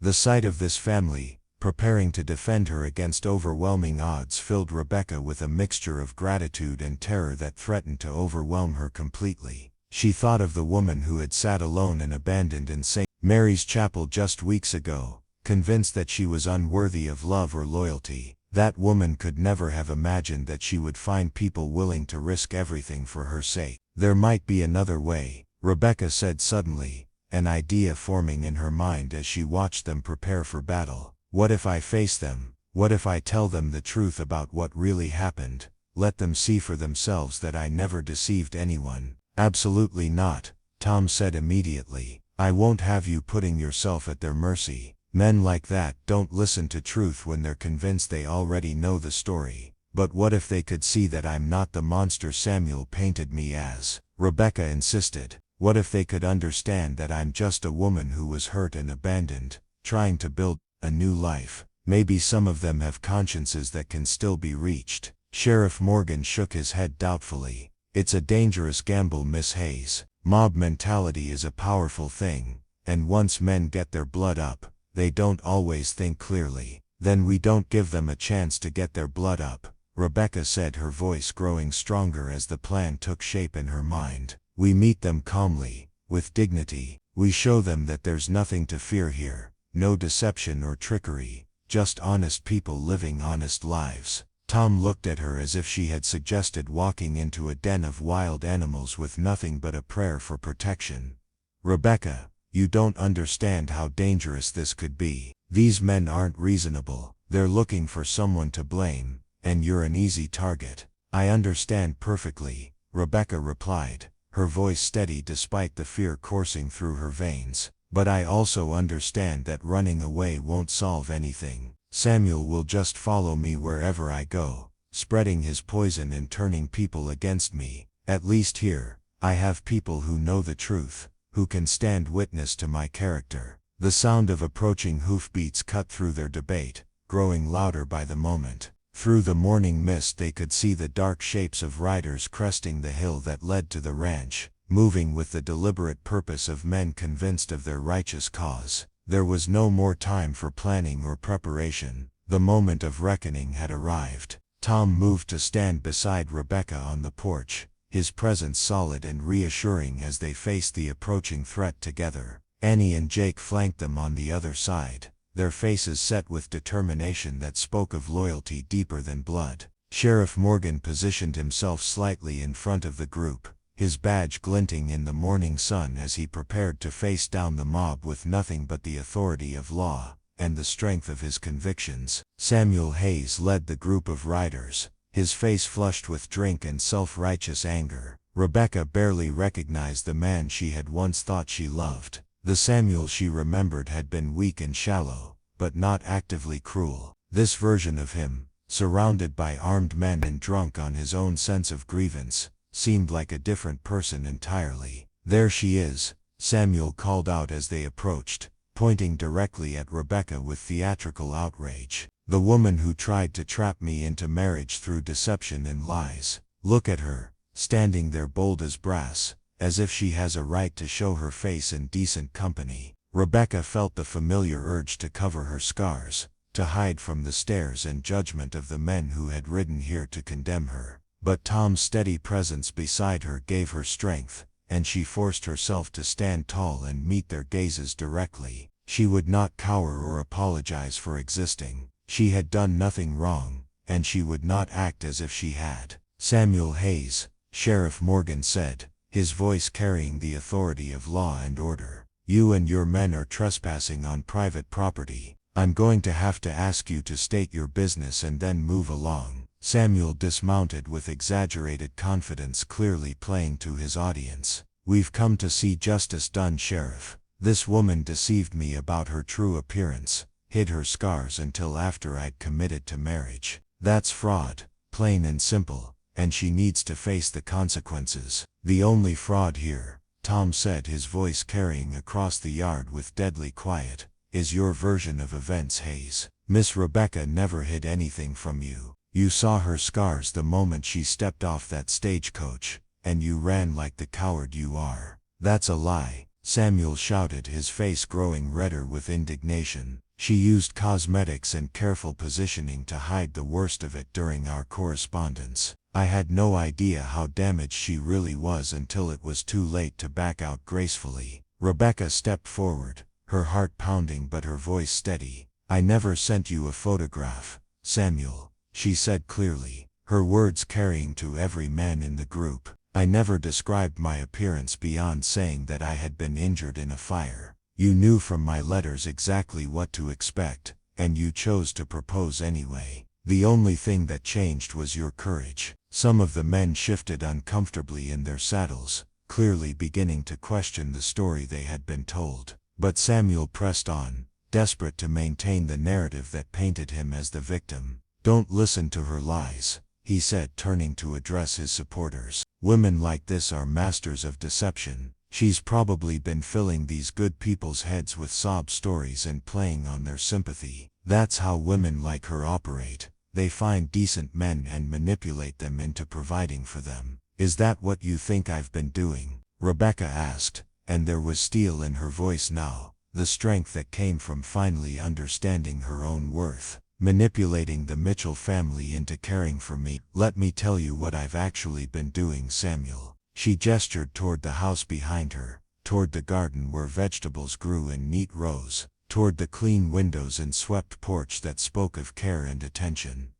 The sight of this family, preparing to defend her against overwhelming odds, filled Rebecca with a mixture of gratitude and terror that threatened to overwhelm her completely. She thought of the woman who had sat alone and abandoned in St. Mary's Chapel just weeks ago, convinced that she was unworthy of love or loyalty. That woman could never have imagined that she would find people willing to risk everything for her sake. "There might be another way," Rebecca said suddenly, an idea forming in her mind as she watched them prepare for battle. "What if I face them? What if I tell them the truth about what really happened? Let them see for themselves that I never deceived anyone?" "Absolutely not," Tom said immediately. "I won't have you putting yourself at their mercy. Men like that don't listen to truth when they're convinced they already know the story." "But what if they could see that I'm not the monster Samuel painted me as?" Rebecca insisted. "What if they could understand that I'm just a woman who was hurt and abandoned, trying to build a new life?" Maybe some of them have consciences that can still be reached. Sheriff Morgan shook his head doubtfully. It's a dangerous gamble, Miss Hayes. Mob mentality is a powerful thing, and once men get their blood up, they don't always think clearly. Then we don't give them a chance to get their blood up, Rebecca said, her voice growing stronger as the plan took shape in her mind. We meet them calmly, with dignity. We show them that there's nothing to fear here, no deception or trickery, just honest people living honest lives. Tom looked at her as if she had suggested walking into a den of wild animals with nothing but a prayer for protection. Rebecca, you don't understand how dangerous this could be. These men aren't reasonable. They're looking for someone to blame, and you're an easy target. I understand perfectly, Rebecca replied, her voice steady despite the fear coursing through her veins. But I also understand that running away won't solve anything. Samuel will just follow me wherever I go, spreading his poison and turning people against me. At least here, I have people who know the truth, who can stand witness to my character. The sound of approaching hoofbeats cut through their debate, growing louder by the moment. Through the morning mist they could see the dark shapes of riders cresting the hill that led to the ranch, moving with the deliberate purpose of men convinced of their righteous cause. There was no more time for planning or preparation. The moment of reckoning had arrived. Tom moved to stand beside Rebecca on the porch, his presence solid and reassuring as they faced the approaching threat together. Annie and Jake flanked them on the other side, their faces set with determination that spoke of loyalty deeper than blood. Sheriff Morgan positioned himself slightly in front of the group, his badge glinting in the morning sun as he prepared to face down the mob with nothing but the authority of law and the strength of his convictions. Samuel Hayes led the group of riders, his face flushed with drink and self-righteous anger. Rebecca barely recognized the man she had once thought she loved. The Samuel she remembered had been weak and shallow, but not actively cruel. This version of him, surrounded by armed men and drunk on his own sense of grievance, seemed like a different person entirely. There she is, Samuel called out as they approached, pointing directly at Rebecca with theatrical outrage. The woman who tried to trap me into marriage through deception and lies. Look at her, standing there bold as brass, as if she has a right to show her face in decent company. Rebecca felt the familiar urge to cover her scars, to hide from the stares and judgment of the men who had ridden here to condemn her. But Tom's steady presence beside her gave her strength, and she forced herself to stand tall and meet their gazes directly. She would not cower or apologize for existing. She had done nothing wrong, and she would not act as if she had. Samuel Hayes, Sheriff Morgan said, his voice carrying the authority of law and order. You and your men are trespassing on private property. I'm going to have to ask you to state your business and then move along. Samuel dismounted with exaggerated confidence, clearly playing to his audience. We've come to see justice done, Sheriff. This woman deceived me about her true appearance, hid her scars until after I'd committed to marriage. That's fraud, plain and simple, and she needs to face the consequences. The only fraud here, Tom said, his voice carrying across the yard with deadly quiet, is your version of events, Hayes. Miss Rebecca never hid anything from you. You saw her scars the moment she stepped off that stagecoach, and you ran like the coward you are. That's a lie, Samuel shouted, his face growing redder with indignation. She used cosmetics and careful positioning to hide the worst of it during our correspondence. I had no idea how damaged she really was until it was too late to back out gracefully. Rebecca stepped forward, her heart pounding but her voice steady. I never sent you a photograph, Samuel, she said clearly, her words carrying to every man in the group. I never described my appearance beyond saying that I had been injured in a fire. You knew from my letters exactly what to expect, and you chose to propose anyway. The only thing that changed was your courage. Some of the men shifted uncomfortably in their saddles, clearly beginning to question the story they had been told. But Samuel pressed on, desperate to maintain the narrative that painted him as the victim. Don't listen to her lies, he said, turning to address his supporters. Women like this are masters of deception. She's probably been filling these good people's heads with sob stories and playing on their sympathy. That's how women like her operate. They find decent men and manipulate them into providing for them. Is that what you think I've been doing? Rebecca asked, and there was steel in her voice now, the strength that came from finally understanding her own worth. Manipulating the Mitchell family into caring for me. Let me tell you what I've actually been doing, Samuel. She gestured toward the house behind her, toward the garden where vegetables grew in neat rows, toward the clean windows and swept porch that spoke of care and attention.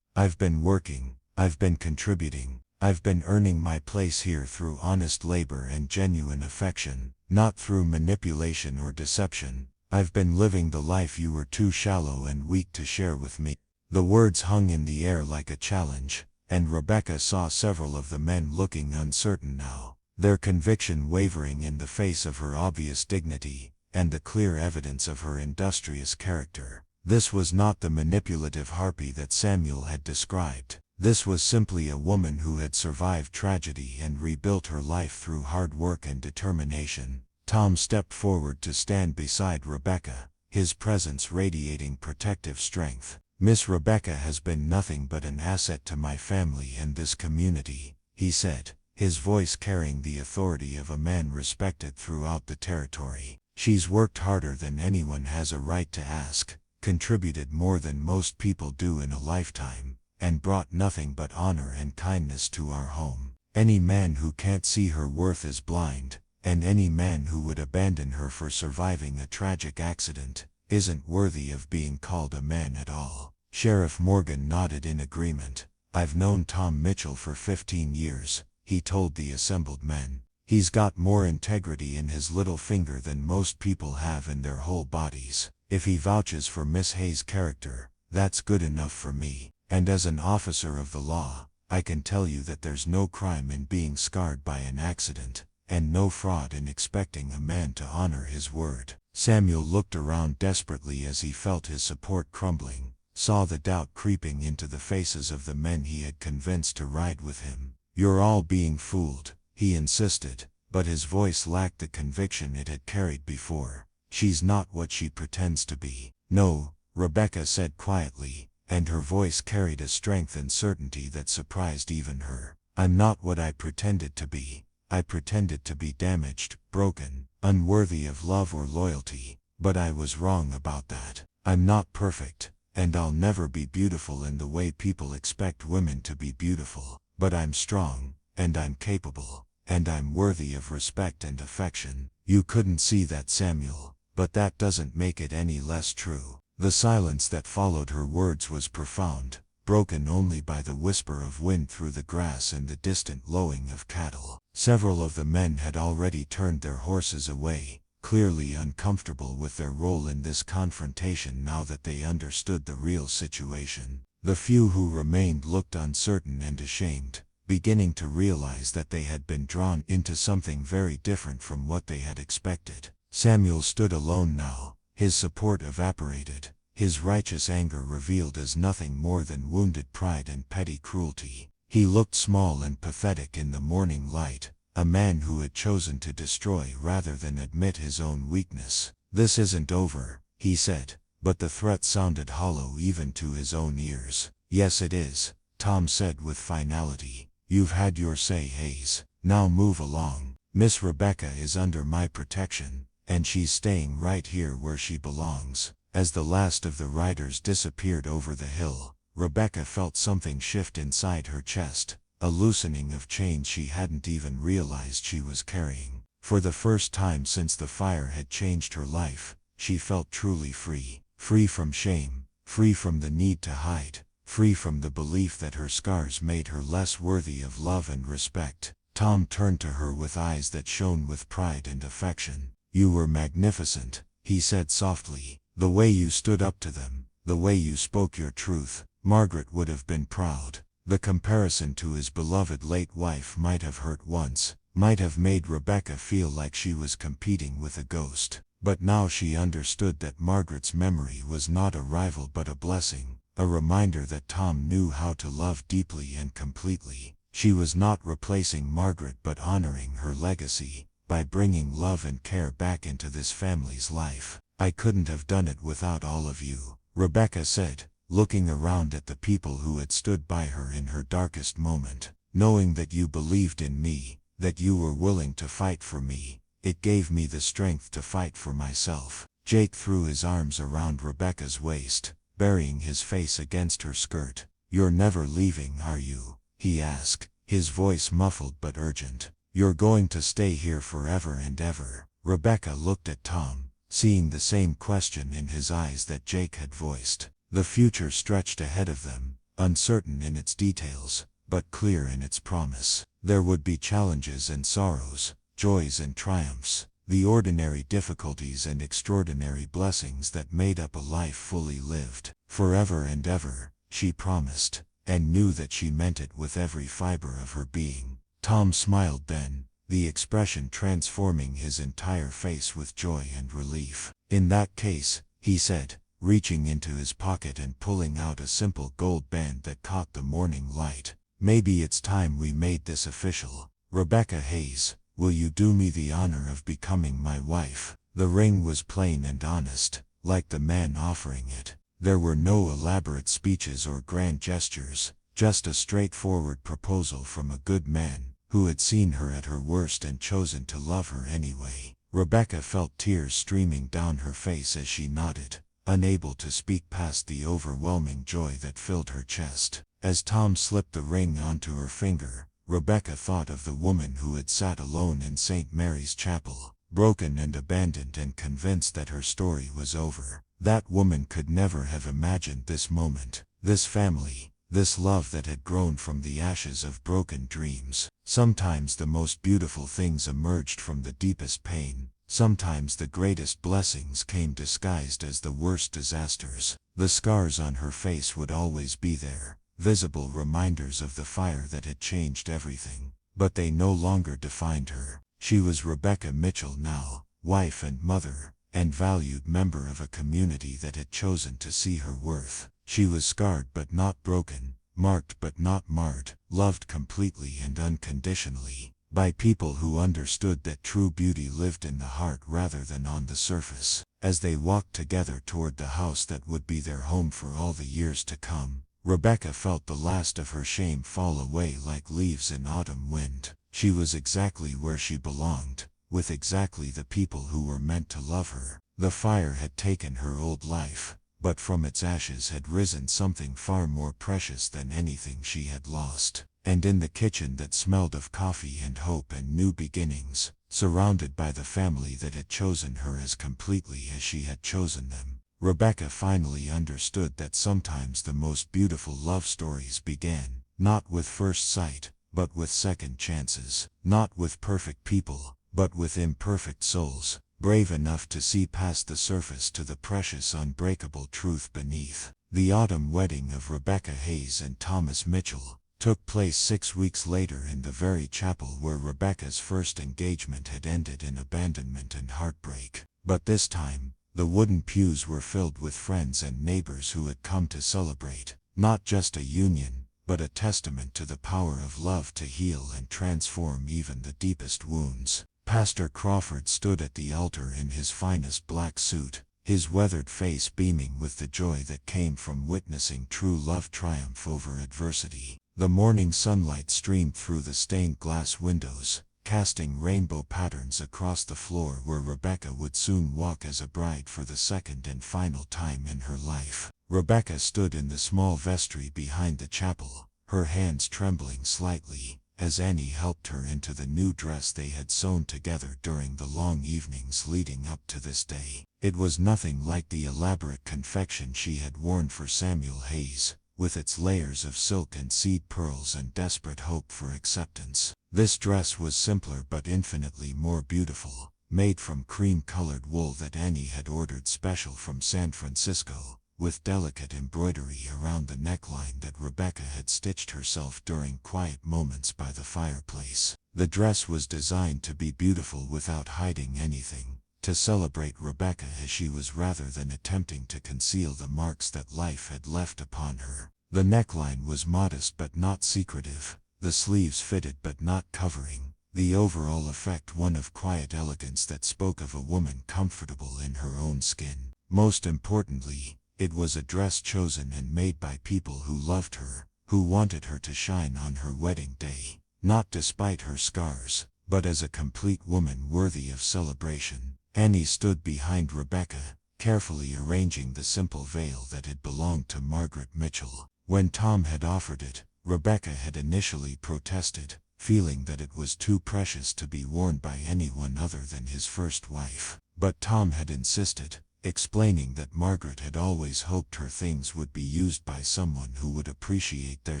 I've been working, I've been contributing, I've been earning my place here through honest labor and genuine affection, not through manipulation or deception. I've been living the life you were too shallow and weak to share with me. The words hung in the air like a challenge, and Rebecca saw several of the men looking uncertain now, their conviction wavering in the face of her obvious dignity, and the clear evidence of her industrious character. This was not the manipulative harpy that Samuel had described. This was simply a woman who had survived tragedy and rebuilt her life through hard work and determination. Tom stepped forward to stand beside Rebecca, his presence radiating protective strength. Miss Rebecca has been nothing but an asset to my family and this community, he said, his voice carrying the authority of a man respected throughout the territory. She's worked harder than anyone has a right to ask, contributed more than most people do in a lifetime, and brought nothing but honor and kindness to our home. Any man who can't see her worth is blind, and any man who would abandon her for surviving a tragic accident isn't worthy of being called a man at all. Sheriff Morgan nodded in agreement. I've known Tom Mitchell for 15 years, he told the assembled men. He's got more integrity in his little finger than most people have in their whole bodies. If he vouches for Miss Hayes' character, that's good enough for me. And as an officer of the law, I can tell you that there's no crime in being scarred by an accident, and no fraud in expecting a man to honor his word. Samuel looked around desperately as he felt his support crumbling, saw the doubt creeping into the faces of the men he had convinced to ride with him. You're all being fooled, he insisted, but his voice lacked the conviction it had carried before. She's not what she pretends to be. No, Rebecca said quietly, and her voice carried a strength and certainty that surprised even her. I'm not what I pretended to be. I pretended to be damaged, broken, unworthy of love or loyalty, but I was wrong about that. I'm not perfect, and I'll never be beautiful in the way people expect women to be beautiful, but I'm strong, and I'm capable, and I'm worthy of respect and affection. You couldn't see that, Samuel, but that doesn't make it any less true. The silence that followed her words was profound, broken only by the whisper of wind through the grass and the distant lowing of cattle. Several of the men had already turned their horses away, clearly uncomfortable with their role in this confrontation now that they understood the real situation. The few who remained looked uncertain and ashamed, beginning to realize that they had been drawn into something very different from what they had expected. Samuel stood alone now, his support evaporated, his righteous anger revealed as nothing more than wounded pride and petty cruelty. He looked small and pathetic in the morning light, a man who had chosen to destroy rather than admit his own weakness. This isn't over, he said, but the threat sounded hollow even to his own ears. Yes it is, Tom said with finality. You've had your say, Hayes. Now move along. Miss Rebecca is under my protection, and she's staying right here where she belongs. As the last of the riders disappeared over the hill, Rebecca felt something shift inside her chest, a loosening of chains she hadn't even realized she was carrying. For the first time since the fire had changed her life, she felt truly free. Free from shame, free from the need to hide, free from the belief that her scars made her less worthy of love and respect. Tom turned to her with eyes that shone with pride and affection. You were magnificent, he said softly. The way you stood up to them, the way you spoke your truth. Margaret would have been proud. The comparison to his beloved late wife might have hurt once, might have made Rebecca feel like she was competing with a ghost. But now she understood that Margaret's memory was not a rival but a blessing, a reminder that Tom knew how to love deeply and completely. She was not replacing Margaret but honoring her legacy, by bringing love and care back into this family's life. I couldn't have done it without all of you, Rebecca said, looking around at the people who had stood by her in her darkest moment. Knowing that you believed in me, that you were willing to fight for me, it gave me the strength to fight for myself. Jake threw his arms around Rebecca's waist, burying his face against her skirt. You're never leaving, are you? He asked, his voice muffled but urgent. You're going to stay here forever and ever. Rebecca looked at Tom, seeing the same question in his eyes that Jake had voiced. The future stretched ahead of them, uncertain in its details, but clear in its promise. There would be challenges and sorrows, joys and triumphs, the ordinary difficulties and extraordinary blessings that made up a life fully lived. Forever and ever, she promised, and knew that she meant it with every fiber of her being. Tom smiled then, the expression transforming his entire face with joy and relief. In that case, he said, reaching into his pocket and pulling out a simple gold band that caught the morning light. Maybe it's time we made this official. Rebecca Hayes, will you do me the honor of becoming my wife? The ring was plain and honest, like the man offering it. There were no elaborate speeches or grand gestures, just a straightforward proposal from a good man, who had seen her at her worst and chosen to love her anyway. Rebecca felt tears streaming down her face as she nodded, unable to speak past the overwhelming joy that filled her chest. As Tom slipped the ring onto her finger, Rebecca thought of the woman who had sat alone in St. Mary's Chapel, broken and abandoned and convinced that her story was over. That woman could never have imagined this moment, this family, this love that had grown from the ashes of broken dreams. Sometimes the most beautiful things emerged from the deepest pain. Sometimes the greatest blessings came disguised as the worst disasters. The scars on her face would always be there, visible reminders of the fire that had changed everything. But they no longer defined her. She was Rebecca Mitchell now, wife and mother, and valued member of a community that had chosen to see her worth. She was scarred but not broken, marked but not marred, loved completely and unconditionally, by people who understood that true beauty lived in the heart rather than on the surface. As they walked together toward the house that would be their home for all the years to come, Rebecca felt the last of her shame fall away like leaves in autumn wind. She was exactly where she belonged, with exactly the people who were meant to love her. The fire had taken her old life, but from its ashes had risen something far more precious than anything she had lost. And in the kitchen that smelled of coffee and hope and new beginnings, surrounded by the family that had chosen her as completely as she had chosen them, Rebecca finally understood that sometimes the most beautiful love stories began, not with first sight, but with second chances, not with perfect people, but with imperfect souls, brave enough to see past the surface to the precious unbreakable truth beneath. The autumn wedding of Rebecca Hayes and Thomas Mitchell took place 6 weeks later in the very chapel where Rebecca's first engagement had ended in abandonment and heartbreak. But this time, the wooden pews were filled with friends and neighbors who had come to celebrate, not just a union, but a testament to the power of love to heal and transform even the deepest wounds. Pastor Crawford stood at the altar in his finest black suit, his weathered face beaming with the joy that came from witnessing true love triumph over adversity. The morning sunlight streamed through the stained glass windows, casting rainbow patterns across the floor where Rebecca would soon walk as a bride for the second and final time in her life. Rebecca stood in the small vestry behind the chapel, her hands trembling slightly, as Annie helped her into the new dress they had sewn together during the long evenings leading up to this day. It was nothing like the elaborate confection she had worn for Samuel Hayes, with its layers of silk and seed pearls and desperate hope for acceptance. This dress was simpler but infinitely more beautiful, made from cream-colored wool that Annie had ordered special from San Francisco, with delicate embroidery around the neckline that Rebecca had stitched herself during quiet moments by the fireplace. The dress was designed to be beautiful without hiding anything, to celebrate Rebecca as she was rather than attempting to conceal the marks that life had left upon her. The neckline was modest but not secretive, the sleeves fitted but not covering, the overall effect one of quiet elegance that spoke of a woman comfortable in her own skin. Most importantly, It was a dress chosen and made by people who loved her, who wanted her to shine on her wedding day, not despite her scars, but as a complete woman worthy of celebration. Annie stood behind Rebecca, carefully arranging the simple veil that had belonged to Margaret Mitchell. When Tom had offered it, Rebecca had initially protested, feeling that it was too precious to be worn by anyone other than his first wife. But Tom had insisted, explaining that Margaret had always hoped her things would be used by someone who would appreciate their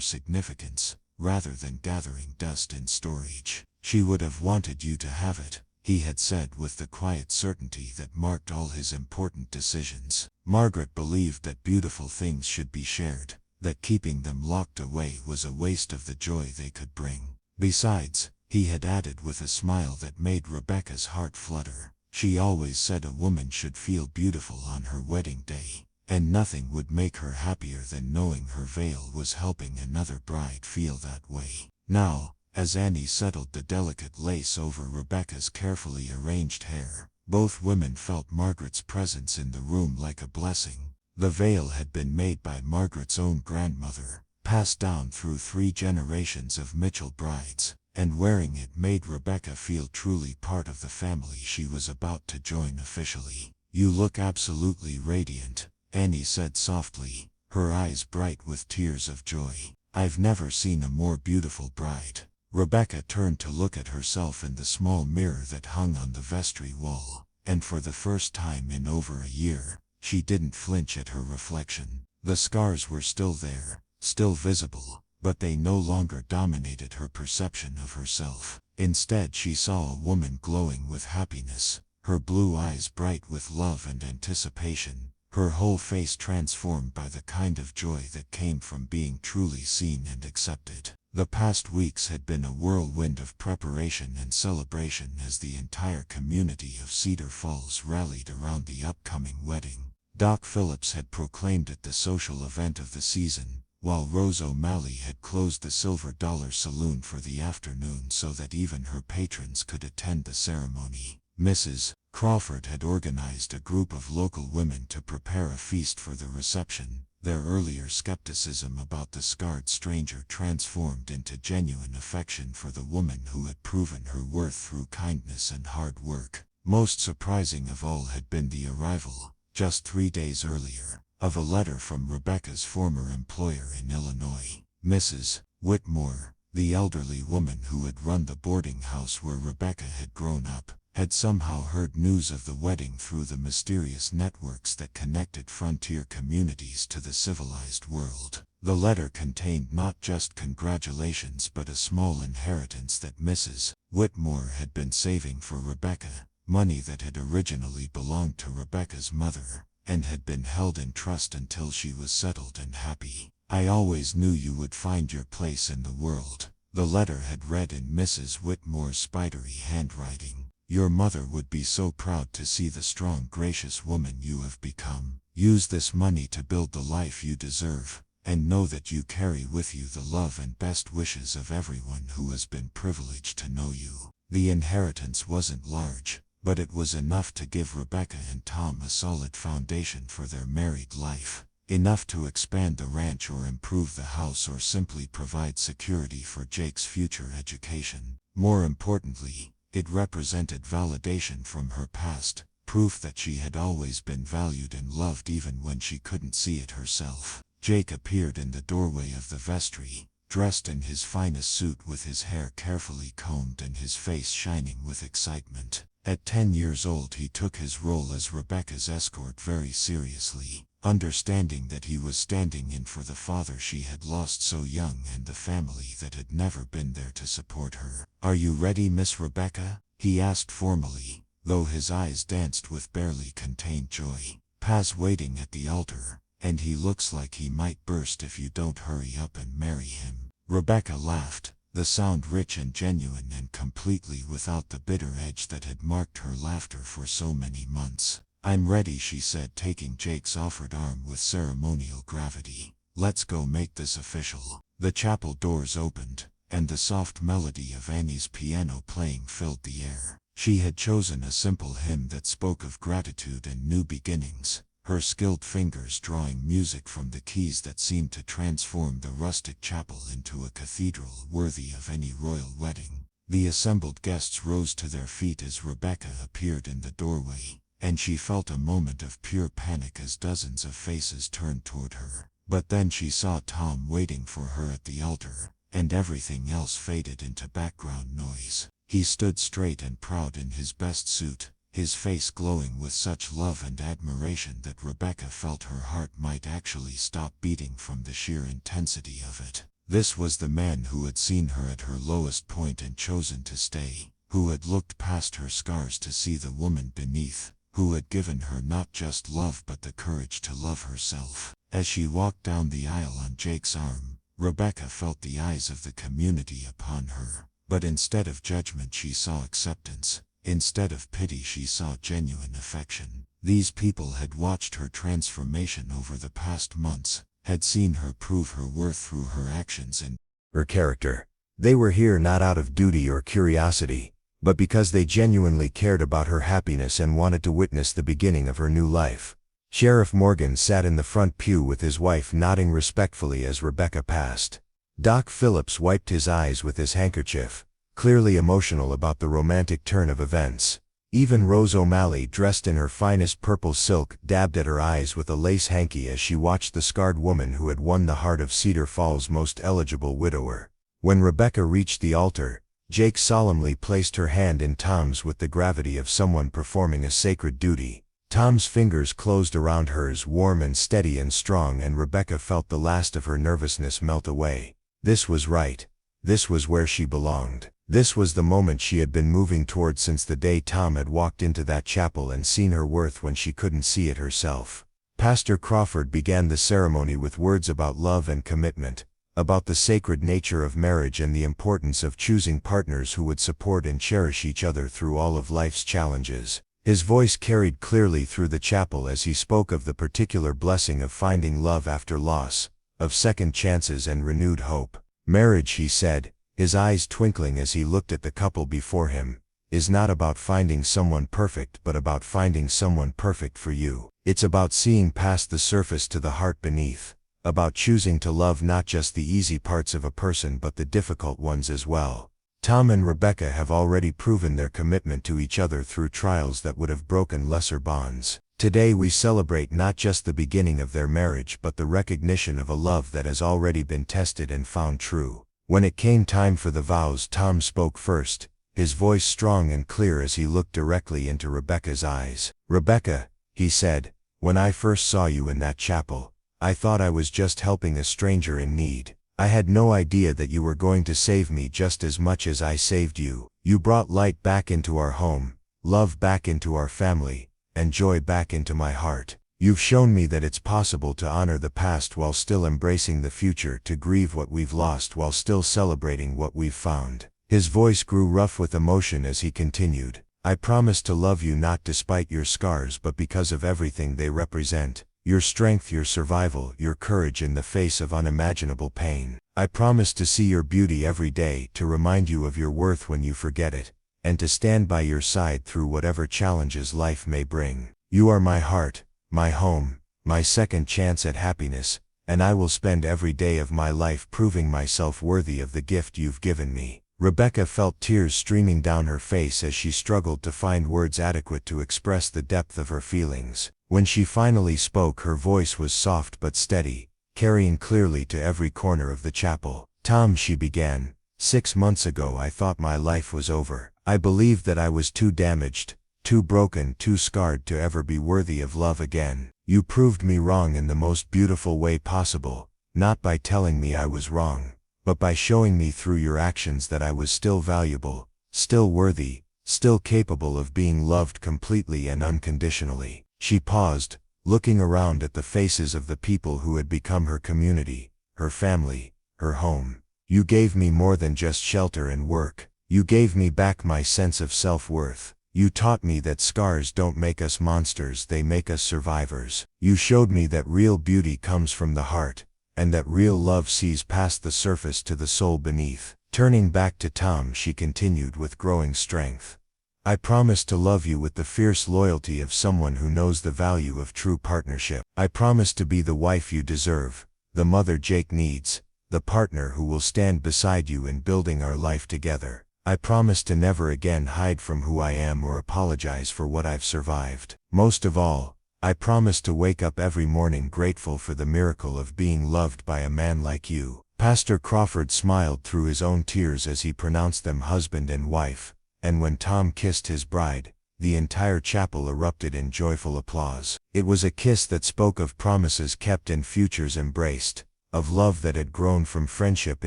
significance, rather than gathering dust in storage. She would have wanted you to have it, he had said with the quiet certainty that marked all his important decisions. Margaret believed that beautiful things should be shared, that keeping them locked away was a waste of the joy they could bring. Besides, he had added with a smile that made Rebecca's heart flutter, she always said a woman should feel beautiful on her wedding day, and nothing would make her happier than knowing her veil was helping another bride feel that way. Now, as Annie settled the delicate lace over Rebecca's carefully arranged hair, both women felt Margaret's presence in the room like a blessing. The veil had been made by Margaret's own grandmother, passed down through 3 generations of Mitchell brides, and wearing it made Rebecca feel truly part of the family she was about to join officially. "You look absolutely radiant," Annie said softly, her eyes bright with tears of joy. "I've never seen a more beautiful bride." Rebecca turned to look at herself in the small mirror that hung on the vestry wall, and for the first time in over a year, she didn't flinch at her reflection. The scars were still there, still visible, but they no longer dominated her perception of herself. Instead, she saw a woman glowing with happiness, her blue eyes bright with love and anticipation, her whole face transformed by the kind of joy that came from being truly seen and accepted. The past weeks had been a whirlwind of preparation and celebration as the entire community of Cedar Falls rallied around the upcoming wedding. Doc Phillips had proclaimed it the social event of the season, while Rose O'Malley had closed the Silver Dollar Saloon for the afternoon so that even her patrons could attend the ceremony. Mrs. Crawford had organized a group of local women to prepare a feast for the reception. Their earlier skepticism about the scarred stranger transformed into genuine affection for the woman who had proven her worth through kindness and hard work. Most surprising of all had been the arrival, just 3 days earlier, of a letter from Rebecca's former employer in Illinois. Mrs. Whitmore, the elderly woman who had run the boarding house where Rebecca had grown up, had somehow heard news of the wedding through the mysterious networks that connected frontier communities to the civilized world. The letter contained not just congratulations but a small inheritance that Mrs. Whitmore had been saving for Rebecca, money that had originally belonged to Rebecca's mother, and had been held in trust until she was settled and happy. "I always knew you would find your place in the world," the letter had read in Mrs. Whitmore's spidery handwriting. "Your mother would be so proud to see the strong, gracious woman you have become. Use this money to build the life you deserve, and know that you carry with you the love and best wishes of everyone who has been privileged to know you." The inheritance wasn't large, but it was enough to give Rebecca and Tom a solid foundation for their married life, enough to expand the ranch or improve the house or simply provide security for Jake's future education. More importantly, it represented validation from her past, proof that she had always been valued and loved even when she couldn't see it herself. Jake appeared in the doorway of the vestry, dressed in his finest suit with his hair carefully combed and his face shining with excitement. At 10 years old he took his role as Rebecca's escort very seriously, understanding that he was standing in for the father she had lost so young and the family that had never been there to support her. "Are you ready, Miss Rebecca?" he asked formally, though his eyes danced with barely contained joy. "Pa's waiting at the altar, and he looks like he might burst if you don't hurry up and marry him." Rebecca laughed, the sound rich and genuine and completely without the bitter edge that had marked her laughter for so many months. "I'm ready," she said, taking Jake's offered arm with ceremonial gravity. "Let's go make this official." The chapel doors opened, and the soft melody of Annie's piano playing filled the air. She had chosen a simple hymn that spoke of gratitude and new beginnings, her skilled fingers drawing music from the keys that seemed to transform the rustic chapel into a cathedral worthy of any royal wedding. The assembled guests rose to their feet as Rebecca appeared in the doorway, and she felt a moment of pure panic as dozens of faces turned toward her. But then she saw Tom waiting for her at the altar, and everything else faded into background noise. He stood straight and proud in his best suit, his face glowing with such love and admiration that Rebecca felt her heart might actually stop beating from the sheer intensity of it. This was the man who had seen her at her lowest point and chosen to stay, who had looked past her scars to see the woman beneath, who had given her not just love but the courage to love herself. As she walked down the aisle on Jake's arm, Rebecca felt the eyes of the community upon her, but instead of judgment she saw acceptance. Instead of pity she saw genuine affection. These people had watched her transformation over the past months, had seen her prove her worth through her actions and her character. They were here not out of duty or curiosity, but because they genuinely cared about her happiness and wanted to witness the beginning of her new life. Sheriff Morgan sat in the front pew with his wife nodding respectfully as Rebecca passed. Doc Phillips wiped his eyes with his handkerchief, clearly emotional about the romantic turn of events. Even Rose O'Malley, dressed in her finest purple silk, dabbed at her eyes with a lace hanky as she watched the scarred woman who had won the heart of Cedar Falls' most eligible widower. When Rebecca reached the altar, Jake solemnly placed her hand in Tom's with the gravity of someone performing a sacred duty. Tom's fingers closed around hers, warm and steady and strong, and Rebecca felt the last of her nervousness melt away. This was right. This was where she belonged. This was the moment she had been moving toward since the day Tom had walked into that chapel and seen her worth when she couldn't see it herself. Pastor Crawford began the ceremony with words about love and commitment, about the sacred nature of marriage and the importance of choosing partners who would support and cherish each other through all of life's challenges. His voice carried clearly through the chapel as he spoke of the particular blessing of finding love after loss, of second chances and renewed hope. Marriage, he said, his eyes twinkling as he looked at the couple before him, is not about finding someone perfect but about finding someone perfect for you. It's about seeing past the surface to the heart beneath, about choosing to love not just the easy parts of a person but the difficult ones as well. Tom and Rebecca have already proven their commitment to each other through trials that would have broken lesser bonds. Today we celebrate not just the beginning of their marriage but the recognition of a love that has already been tested and found true. When it came time for the vows, Tom spoke first, his voice strong and clear as he looked directly into Rebecca's eyes. "Rebecca," he said, "when I first saw you in that chapel, I thought I was just helping a stranger in need. I had no idea that you were going to save me just as much as I saved you. You brought light back into our home, love back into our family, and joy back into my heart. You've shown me that it's possible to honor the past while still embracing the future, to grieve what we've lost while still celebrating what we've found." His voice grew rough with emotion as he continued, "I promise to love you not despite your scars but because of everything they represent. Your strength, your survival, your courage in the face of unimaginable pain. I promise to see your beauty every day, to remind you of your worth when you forget it, and to stand by your side through whatever challenges life may bring. You are my heart, my home, my second chance at happiness, and I will spend every day of my life proving myself worthy of the gift you've given me." Rebecca felt tears streaming down her face as she struggled to find words adequate to express the depth of her feelings. When she finally spoke, her voice was soft but steady, carrying clearly to every corner of the chapel. "Tom," she began, "6 months ago I thought my life was over. I believed that I was too damaged, too broken, too scarred to ever be worthy of love again. You proved me wrong in the most beautiful way possible, not by telling me I was wrong, but by showing me through your actions that I was still valuable, still worthy, still capable of being loved completely and unconditionally." She paused, looking around at the faces of the people who had become her community, her family, her home. "You gave me more than just shelter and work. You gave me back my sense of self-worth. You taught me that scars don't make us monsters, they make us survivors. You showed me that real beauty comes from the heart, and that real love sees past the surface to the soul beneath." Turning back to Tom, she continued with growing strength, I promise to love you with the fierce loyalty of someone who knows the value of true partnership. I promise to be the wife you deserve, the mother Jake needs, the partner who will stand beside you in building our life together. I promise to never again hide from who I am or apologize for what I've survived. Most of all, I promise to wake up every morning grateful for the miracle of being loved by a man like you." Pastor Crawford smiled through his own tears as he pronounced them husband and wife, and when Tom kissed his bride, the entire chapel erupted in joyful applause. It was a kiss that spoke of promises kept and futures embraced, of love that had grown from friendship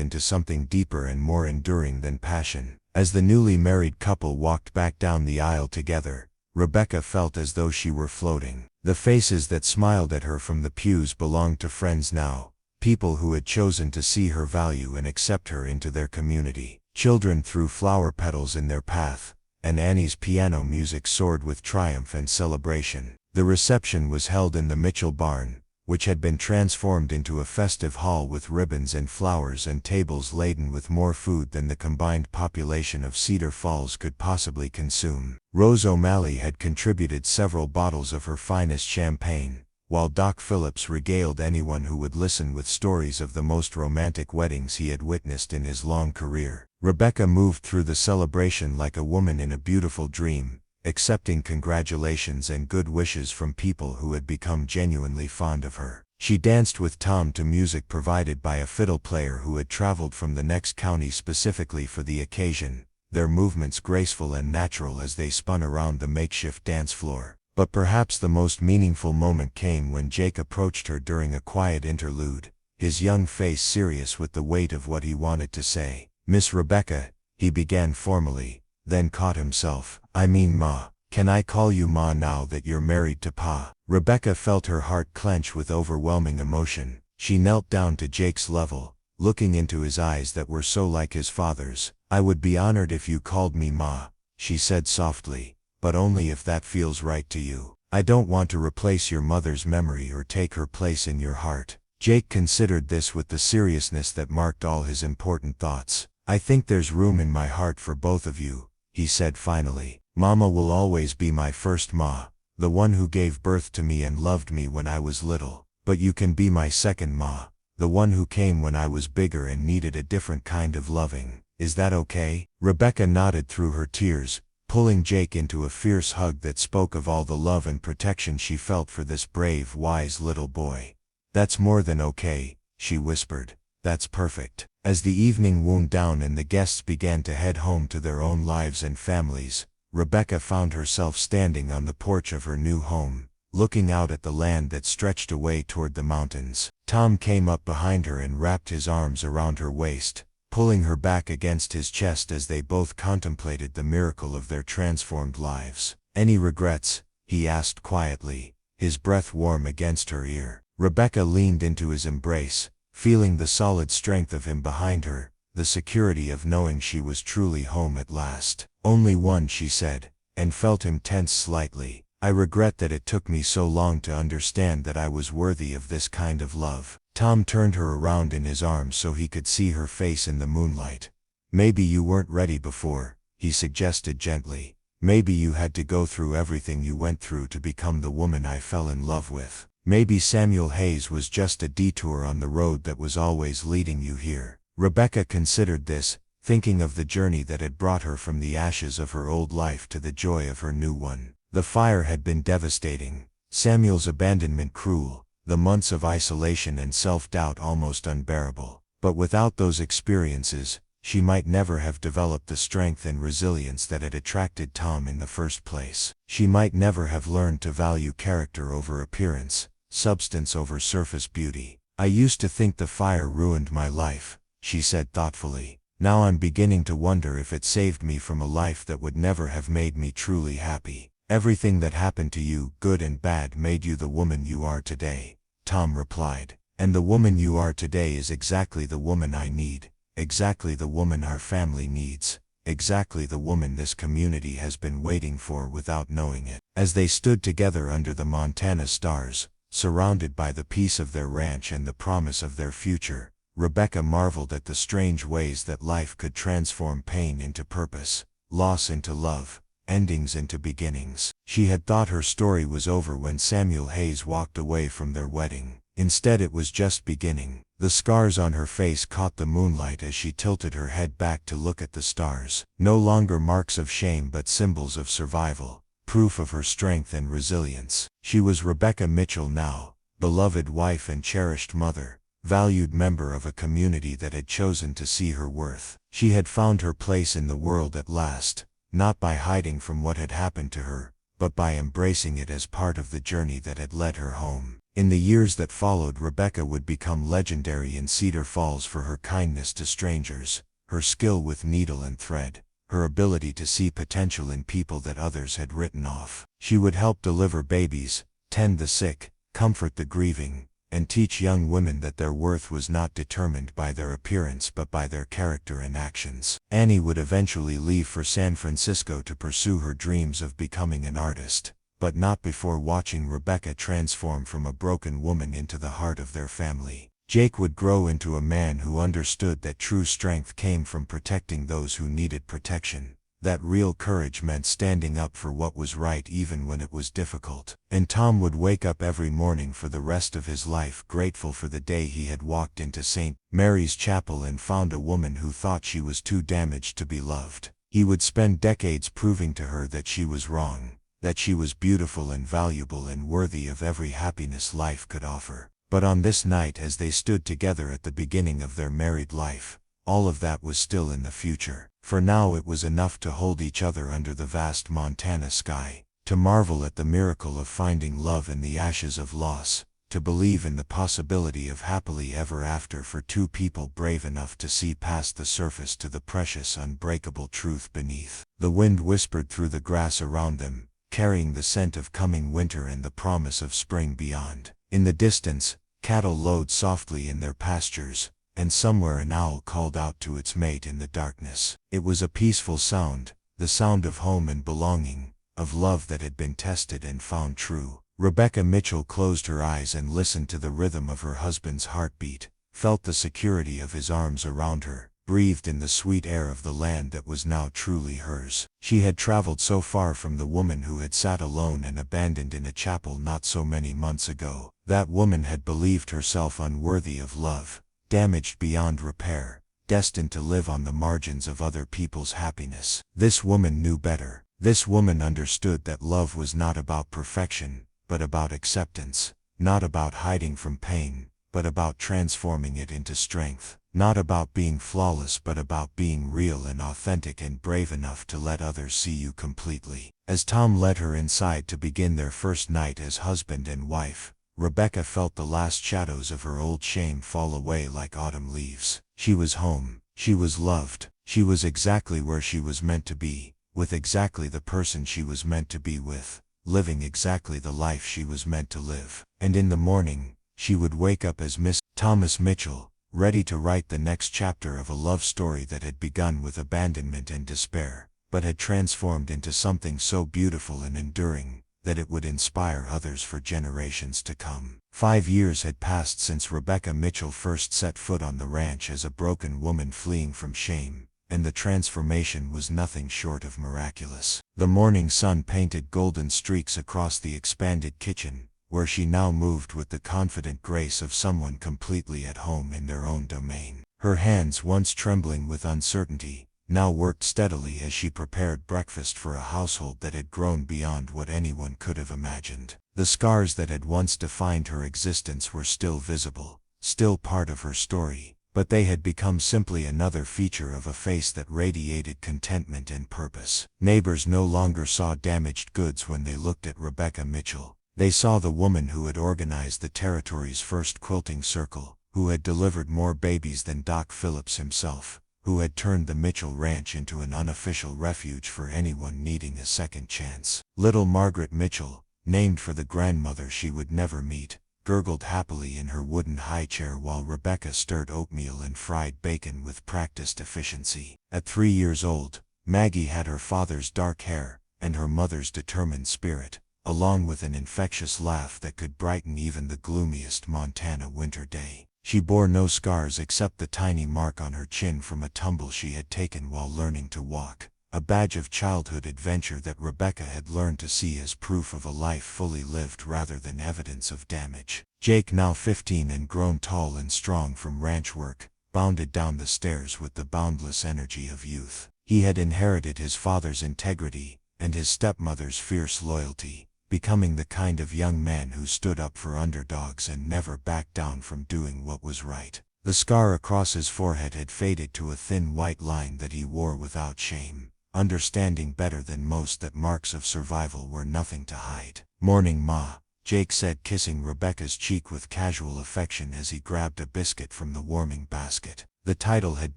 into something deeper and more enduring than passion. As the newly married couple walked back down the aisle together, Rebecca felt as though she were floating. The faces that smiled at her from the pews belonged to friends now, people who had chosen to see her value and accept her into their community. Children threw flower petals in their path, and Annie's piano music soared with triumph and celebration. The reception was held in the Mitchell barn, which had been transformed into a festive hall with ribbons and flowers and tables laden with more food than the combined population of Cedar Falls could possibly consume. Rose O'Malley had contributed several bottles of her finest champagne, while Doc Phillips regaled anyone who would listen with stories of the most romantic weddings he had witnessed in his long career. Rebecca moved through the celebration like a woman in a beautiful dream, accepting congratulations and good wishes from people who had become genuinely fond of her. She danced with Tom to music provided by a fiddle player who had traveled from the next county specifically for the occasion, their movements graceful and natural as they spun around the makeshift dance floor. But perhaps the most meaningful moment came when Jake approached her during a quiet interlude, his young face serious with the weight of what he wanted to say. "Miss Rebecca," he began formally, then caught himself. "I mean Ma. Can I call you Ma now that you're married to Pa?" Rebecca felt her heart clench with overwhelming emotion. She knelt down to Jake's level, looking into his eyes that were so like his father's. "I would be honored if you called me Ma," she said softly, "but only if that feels right to you. I don't want to replace your mother's memory or take her place in your heart." Jake considered this with the seriousness that marked all his important thoughts. "I think there's room in my heart for both of you," he said finally. "Mama will always be my first Ma, the one who gave birth to me and loved me when I was little. But you can be my second Ma, the one who came when I was bigger and needed a different kind of loving. Is that okay?" Rebecca nodded through her tears, pulling Jake into a fierce hug that spoke of all the love and protection she felt for this brave, wise little boy. "That's more than okay," she whispered. "That's perfect." As the evening wound down and the guests began to head home to their own lives and families, Rebecca found herself standing on the porch of her new home, looking out at the land that stretched away toward the mountains. Tom came up behind her and wrapped his arms around her waist, pulling her back against his chest as they both contemplated the miracle of their transformed lives. "Any regrets?" he asked quietly, his breath warm against her ear. Rebecca leaned into his embrace, feeling the solid strength of him behind her, the security of knowing she was truly home at last. "Only one," she said, and felt him tense slightly. "I regret that it took me so long to understand that I was worthy of this kind of love." Tom turned her around in his arms so he could see her face in the moonlight. "Maybe you weren't ready before," he suggested gently. "Maybe you had to go through everything you went through to become the woman I fell in love with. Maybe Samuel Hayes was just a detour on the road that was always leading you here." Rebecca considered this, thinking of the journey that had brought her from the ashes of her old life to the joy of her new one. The fire had been devastating, Samuel's abandonment cruel, the months of isolation and self-doubt almost unbearable. But without those experiences, she might never have developed the strength and resilience that had attracted Tom in the first place. She might never have learned to value character over appearance, substance over surface beauty. "I used to think the fire ruined my life," she said thoughtfully. "Now I'm beginning to wonder if it saved me from a life that would never have made me truly happy." "Everything that happened to you, good and bad, made you the woman you are today," Tom replied. "And the woman you are today is exactly the woman I need, exactly the woman our family needs, exactly the woman this community has been waiting for without knowing it." As they stood together under the Montana stars, surrounded by the peace of their ranch and the promise of their future, Rebecca marveled at the strange ways that life could transform pain into purpose, loss into love, endings into beginnings. She had thought her story was over when Samuel Hayes walked away from their wedding. Instead, it was just beginning. The scars on her face caught the moonlight as she tilted her head back to look at the stars. No longer marks of shame but symbols of survival, proof of her strength and resilience. She was Rebecca Mitchell now, beloved wife and cherished mother, valued member of a community that had chosen to see her worth. She had found her place in the world at last, not by hiding from what had happened to her, but by embracing it as part of the journey that had led her home. In the years that followed, Rebecca would become legendary in Cedar Falls for her kindness to strangers, her skill with needle and thread, her ability to see potential in people that others had written off. She would help deliver babies, tend the sick, comfort the grieving, and teach young women that their worth was not determined by their appearance but by their character and actions. Annie would eventually leave for San Francisco to pursue her dreams of becoming an artist, but not before watching Rebecca transform from a broken woman into the heart of their family. Jake would grow into a man who understood that true strength came from protecting those who needed protection, that real courage meant standing up for what was right even when it was difficult. And Tom would wake up every morning for the rest of his life grateful for the day he had walked into St. Mary's Chapel and found a woman who thought she was too damaged to be loved. He would spend decades proving to her that she was wrong, that she was beautiful and valuable and worthy of every happiness life could offer. But on this night, as they stood together at the beginning of their married life, all of that was still in the future. For now it was enough to hold each other under the vast Montana sky, to marvel at the miracle of finding love in the ashes of loss, to believe in the possibility of happily ever after for two people brave enough to see past the surface to the precious unbreakable truth beneath. The wind whispered through the grass around them, carrying the scent of coming winter and the promise of spring beyond. In the distance, cattle lowed softly in their pastures, and somewhere an owl called out to its mate in the darkness. It was a peaceful sound, the sound of home and belonging, of love that had been tested and found true. Rebecca Mitchell closed her eyes and listened to the rhythm of her husband's heartbeat, felt the security of his arms around her, breathed in the sweet air of the land that was now truly hers. She had traveled so far from the woman who had sat alone and abandoned in a chapel not so many months ago. That woman had believed herself unworthy of love, damaged beyond repair, destined to live on the margins of other people's happiness. This woman knew better. This woman understood that love was not about perfection, but about acceptance, not about hiding from pain, but about transforming it into strength, not about being flawless but about being real and authentic and brave enough to let others see you completely. As Tom led her inside to begin their first night as husband and wife, Rebecca felt the last shadows of her old shame fall away like autumn leaves. She was home, she was loved, she was exactly where she was meant to be, with exactly the person she was meant to be with, living exactly the life she was meant to live. And in the morning, she would wake up as Miss Thomas Mitchell, ready to write the next chapter of a love story that had begun with abandonment and despair, but had transformed into something so beautiful and enduring that it would inspire others for generations to come. 5 years had passed since Rebecca Mitchell first set foot on the ranch as a broken woman fleeing from shame, and the transformation was nothing short of miraculous. The morning sun painted golden streaks across the expanded kitchen, where she now moved with the confident grace of someone completely at home in their own domain. Her hands, once trembling with uncertainty, now worked steadily as she prepared breakfast for a household that had grown beyond what anyone could have imagined. The scars that had once defined her existence were still visible, still part of her story, but they had become simply another feature of a face that radiated contentment and purpose. Neighbors no longer saw damaged goods when they looked at Rebecca Mitchell. They saw the woman who had organized the territory's first quilting circle, who had delivered more babies than Doc Phillips himself, who had turned the Mitchell Ranch into an unofficial refuge for anyone needing a second chance. Little Margaret Mitchell, named for the grandmother she would never meet, gurgled happily in her wooden high chair while Rebecca stirred oatmeal and fried bacon with practiced efficiency. At 3 years old, Maggie had her father's dark hair and her mother's determined spirit, along with an infectious laugh that could brighten even the gloomiest Montana winter day. She bore no scars except the tiny mark on her chin from a tumble she had taken while learning to walk, a badge of childhood adventure that Rebecca had learned to see as proof of a life fully lived rather than evidence of damage. Jake, now 15 and grown tall and strong from ranch work, bounded down the stairs with the boundless energy of youth. He had inherited his father's integrity and his stepmother's fierce loyalty, becoming the kind of young man who stood up for underdogs and never backed down from doing what was right. The scar across his forehead had faded to a thin white line that he wore without shame, understanding better than most that marks of survival were nothing to hide. "Morning, Ma," Jake said, kissing Rebecca's cheek with casual affection as he grabbed a biscuit from the warming basket. The title had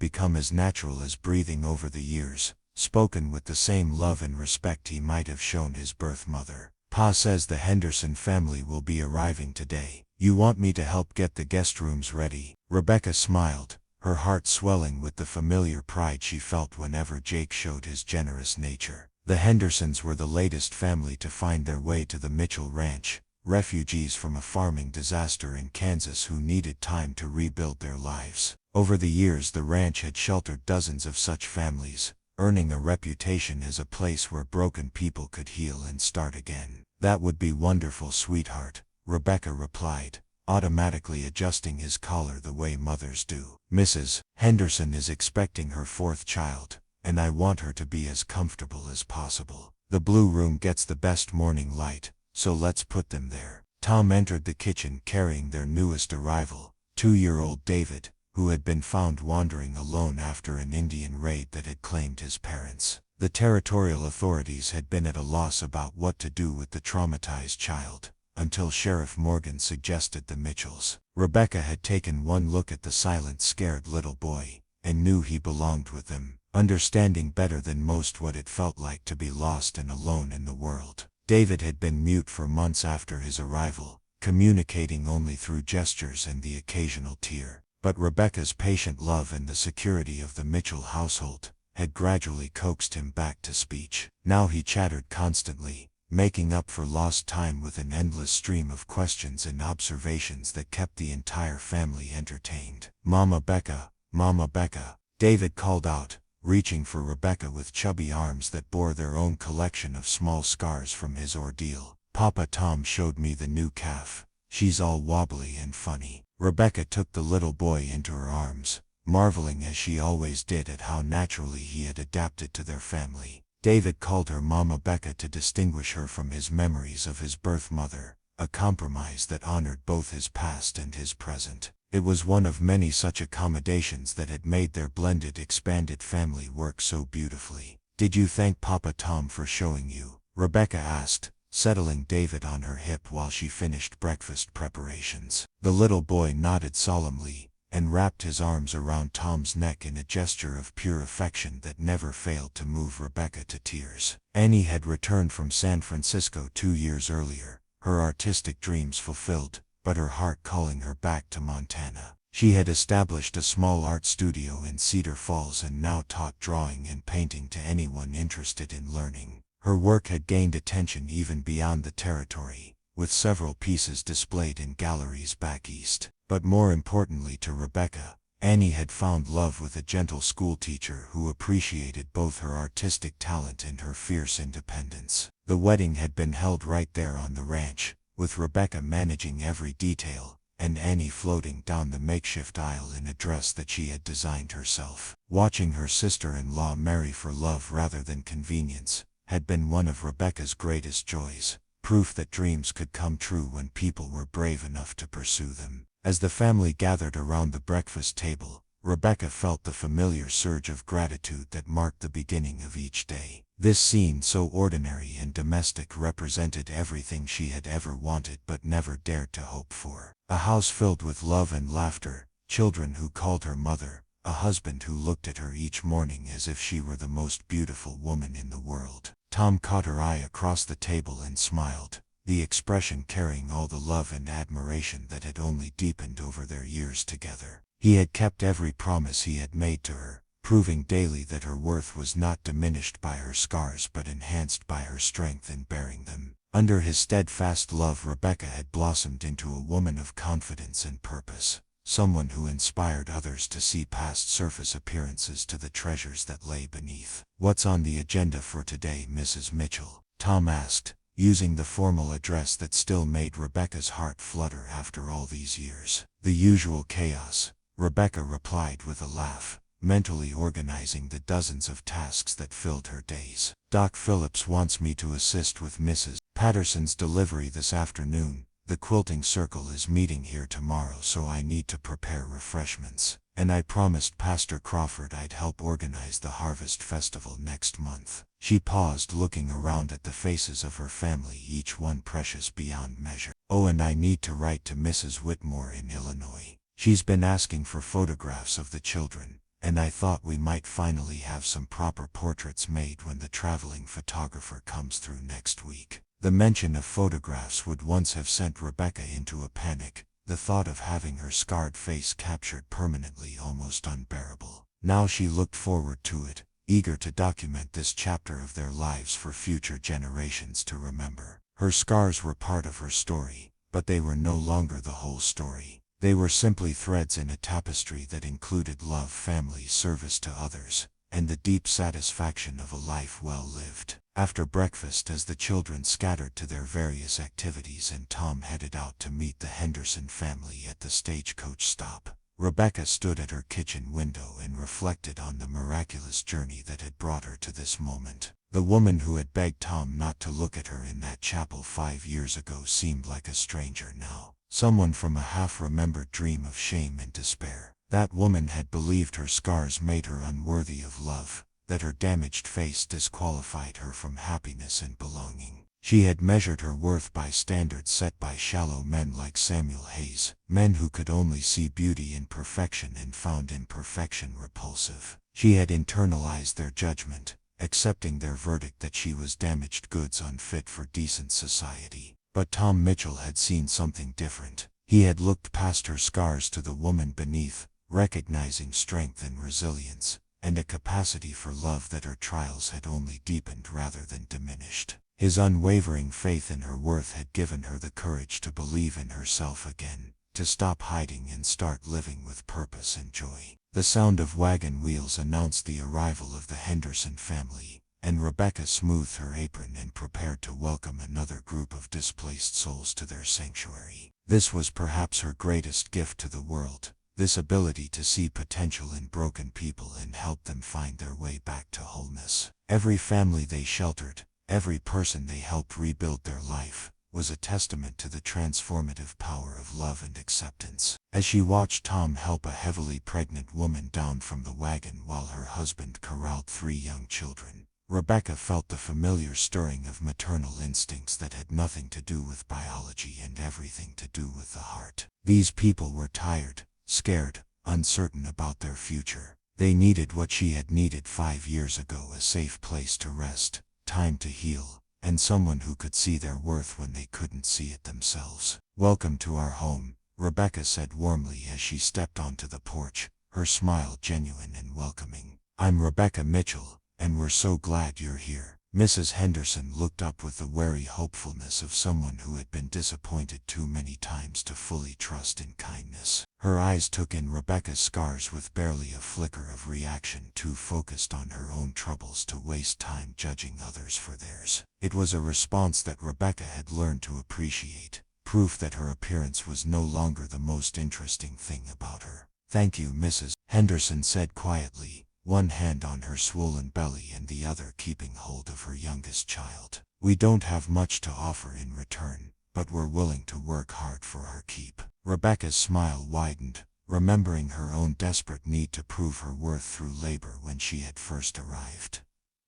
become as natural as breathing over the years, spoken with the same love and respect he might have shown his birth mother. "Pa says the Henderson family will be arriving today. You want me to help get the guest rooms ready?" Rebecca smiled, her heart swelling with the familiar pride she felt whenever Jake showed his generous nature. The Hendersons were the latest family to find their way to the Mitchell Ranch, refugees from a farming disaster in Kansas who needed time to rebuild their lives. Over the years, the ranch had sheltered dozens of such families, earning a reputation as a place where broken people could heal and start again. "That would be wonderful, sweetheart," Rebecca replied, automatically adjusting his collar the way mothers do. "Mrs. Henderson is expecting her fourth child, and I want her to be as comfortable as possible. The blue room gets the best morning light, so let's put them there." Tom entered the kitchen carrying their newest arrival, 2-year-old David, who had been found wandering alone after an Indian raid that had claimed his parents. The territorial authorities had been at a loss about what to do with the traumatized child, until Sheriff Morgan suggested the Mitchells. Rebecca had taken one look at the silent, scared little boy, and knew he belonged with them, understanding better than most what it felt like to be lost and alone in the world. David had been mute for months after his arrival, communicating only through gestures and the occasional tear. But Rebecca's patient love and the security of the Mitchell household had gradually coaxed him back to speech. Now he chattered constantly, making up for lost time with an endless stream of questions and observations that kept the entire family entertained. "Mama Becca, Mama Becca," David called out, reaching for Rebecca with chubby arms that bore their own collection of small scars from his ordeal. "Papa Tom showed me the new calf. She's all wobbly and funny." Rebecca took the little boy into her arms, marveling as she always did at how naturally he had adapted to their family. David called her Mama Becca to distinguish her from his memories of his birth mother, a compromise that honored both his past and his present. It was one of many such accommodations that had made their blended, expanded family work so beautifully. "Did you thank Papa Tom for showing you?" Rebecca asked, settling David on her hip while she finished breakfast preparations. The little boy nodded solemnly, and wrapped his arms around Tom's neck in a gesture of pure affection that never failed to move Rebecca to tears. Annie had returned from San Francisco 2 years earlier, her artistic dreams fulfilled, but her heart calling her back to Montana. She had established a small art studio in Cedar Falls and now taught drawing and painting to anyone interested in learning. Her work had gained attention even beyond the territory, with several pieces displayed in galleries back east. But more importantly to Rebecca, Annie had found love with a gentle schoolteacher who appreciated both her artistic talent and her fierce independence. The wedding had been held right there on the ranch, with Rebecca managing every detail, and Annie floating down the makeshift aisle in a dress that she had designed herself. Watching her sister-in-law marry for love rather than convenience had been one of Rebecca's greatest joys, proof that dreams could come true when people were brave enough to pursue them. As the family gathered around the breakfast table, Rebecca felt the familiar surge of gratitude that marked the beginning of each day. This scene, so ordinary and domestic, represented everything she had ever wanted but never dared to hope for. A house filled with love and laughter, children who called her mother, a husband who looked at her each morning as if she were the most beautiful woman in the world. Tom caught her eye across the table and smiled, the expression carrying all the love and admiration that had only deepened over their years together. He had kept every promise he had made to her, proving daily that her worth was not diminished by her scars but enhanced by her strength in bearing them. Under his steadfast love, Rebecca had blossomed into a woman of confidence and purpose, someone who inspired others to see past surface appearances to the treasures that lay beneath. "What's on the agenda for today, Mrs. Mitchell?" Tom asked, using the formal address that still made Rebecca's heart flutter after all these years. "The usual chaos," Rebecca replied with a laugh, mentally organizing the dozens of tasks that filled her days. "Doc Phillips wants me to assist with Mrs. Patterson's delivery this afternoon. The quilting circle is meeting here tomorrow, so I need to prepare refreshments. And I promised Pastor Crawford I'd help organize the Harvest Festival next month." She paused, looking around at the faces of her family, each one precious beyond measure. "Oh, and I need to write to Mrs. Whitmore in Illinois. She's been asking for photographs of the children, and I thought we might finally have some proper portraits made when the traveling photographer comes through next week." The mention of photographs would once have sent Rebecca into a panic, the thought of having her scarred face captured permanently almost unbearable. Now she looked forward to it, eager to document this chapter of their lives for future generations to remember. Her scars were part of her story, but they were no longer the whole story. They were simply threads in a tapestry that included love, family, service to others, and the deep satisfaction of a life well lived. After breakfast, as the children scattered to their various activities and Tom headed out to meet the Henderson family at the stagecoach stop, Rebecca stood at her kitchen window and reflected on the miraculous journey that had brought her to this moment. The woman who had begged Tom not to look at her in that chapel 5 years ago seemed like a stranger now, someone from a half-remembered dream of shame and despair. That woman had believed her scars made her unworthy of love, that her damaged face disqualified her from happiness and belonging. She had measured her worth by standards set by shallow men like Samuel Hayes, men who could only see beauty in perfection and found imperfection repulsive. She had internalized their judgment, accepting their verdict that she was damaged goods unfit for decent society. But Tom Mitchell had seen something different. He had looked past her scars to the woman beneath, recognizing strength and resilience, and a capacity for love that her trials had only deepened rather than diminished. His unwavering faith in her worth had given her the courage to believe in herself again, to stop hiding and start living with purpose and joy. The sound of wagon wheels announced the arrival of the Henderson family, and Rebecca smoothed her apron and prepared to welcome another group of displaced souls to their sanctuary. This was perhaps her greatest gift to the world, this ability to see potential in broken people and help them find their way back to wholeness. Every family they sheltered, every person they helped rebuild their life, was a testament to the transformative power of love and acceptance. As she watched Tom help a heavily pregnant woman down from the wagon while her husband corralled 3 young children, Rebecca felt the familiar stirring of maternal instincts that had nothing to do with biology and everything to do with the heart. These people were tired, scared, uncertain about their future. They needed what she had needed 5 years ago: a safe place to rest, time to heal, and someone who could see their worth when they couldn't see it themselves. "Welcome to our home," Rebecca said warmly as she stepped onto the porch, her smile genuine and welcoming. "I'm Rebecca Mitchell, and we're so glad you're here." Mrs. Henderson looked up with the wary hopefulness of someone who had been disappointed too many times to fully trust in kindness. Her eyes took in Rebecca's scars with barely a flicker of reaction, too focused on her own troubles to waste time judging others for theirs. It was a response that Rebecca had learned to appreciate, proof that her appearance was no longer the most interesting thing about her. "Thank you, Mrs. Henderson said quietly, one hand on her swollen belly and the other keeping hold of her youngest child. "We don't have much to offer in return, but we're willing to work hard for our keep." Rebecca's smile widened, remembering her own desperate need to prove her worth through labor when she had first arrived.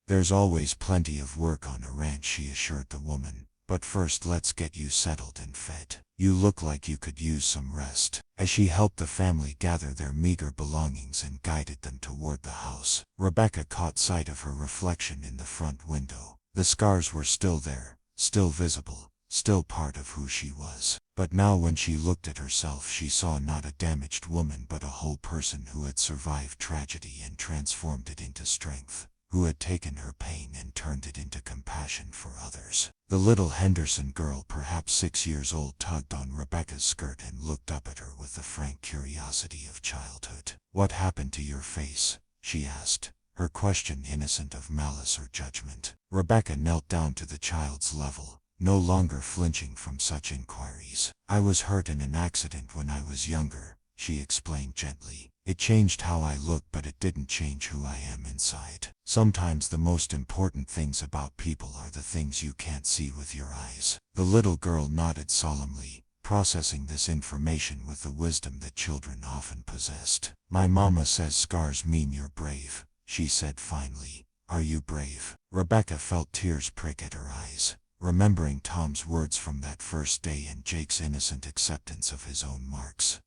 "There's always plenty of work on a ranch," she assured the woman, "but first let's get you settled and fed. You look like you could use some rest." As she helped the family gather their meager belongings and guided them toward the house, Rebecca caught sight of her reflection in the front window. The scars were still there, still visible, still part of who she was. But now when she looked at herself, she saw not a damaged woman but a whole person who had survived tragedy and transformed it into strength. who had taken her pain and turned it into compassion for others. The little Henderson girl, perhaps 6 years old, tugged on Rebecca's skirt and looked up at her with the frank curiosity of childhood. "What happened to your face?" she asked, her question innocent of malice or judgment. Rebecca knelt down to the child's level, no longer flinching from such inquiries. "I was hurt in an accident when I was younger," she explained gently. "It changed how I look, but it didn't change who I am inside. Sometimes the most important things about people are the things you can't see with your eyes." The little girl nodded solemnly, processing this information with the wisdom that children often possessed. "My mama says scars mean you're brave," she said finally. "Are you brave?" Rebecca felt tears prick at her eyes, remembering Tom's words from that first day and Jake's innocent acceptance of his own marks.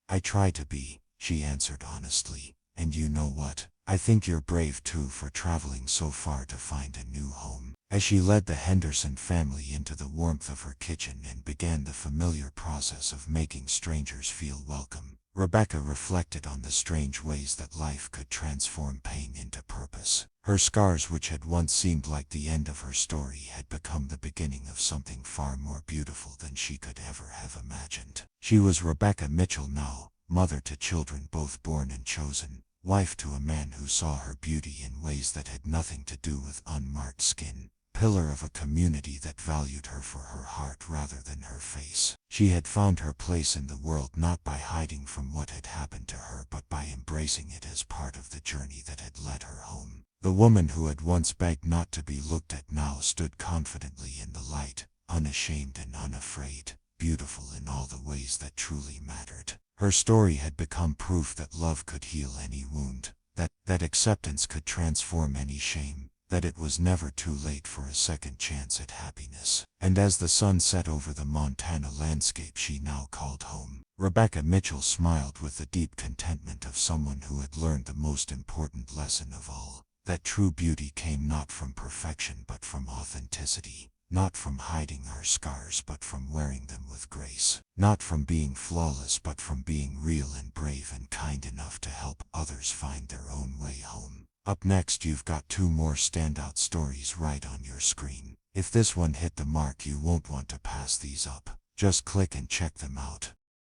"I try to be," she answered honestly. "And you know what? I think you're brave too, for traveling so far to find a new home." As she led the Henderson family into the warmth of her kitchen and began the familiar process of making strangers feel welcome, Rebecca reflected on the strange ways that life could transform pain into purpose. Her scars, which had once seemed like the end of her story, had become the beginning of something far more beautiful than she could ever have imagined. She was Rebecca Mitchell now, mother to children both born and chosen, wife to a man who saw her beauty in ways that had nothing to do with unmarked skin, pillar of a community that valued her for her heart rather than her face. She had found her place in the world not by hiding from what had happened to her, but by embracing it as part of the journey that had led her home. The woman who had once begged not to be looked at now stood confidently in the light, unashamed and unafraid, beautiful in all the ways that truly mattered. Her story had become proof that love could heal any wound, that acceptance could transform any shame, that it was never too late for a second chance at happiness. And as the sun set over the Montana landscape she now called home, Rebecca Mitchell smiled with the deep contentment of someone who had learned the most important lesson of all, that true beauty came not from perfection but from authenticity. Not from hiding our scars but from wearing them with grace. Not from being flawless but from being real and brave and kind enough to help others find their own way home. Up next, you've got 2 more standout stories right on your screen. If this one hit the mark, you won't want to pass these up. Just click and check them out.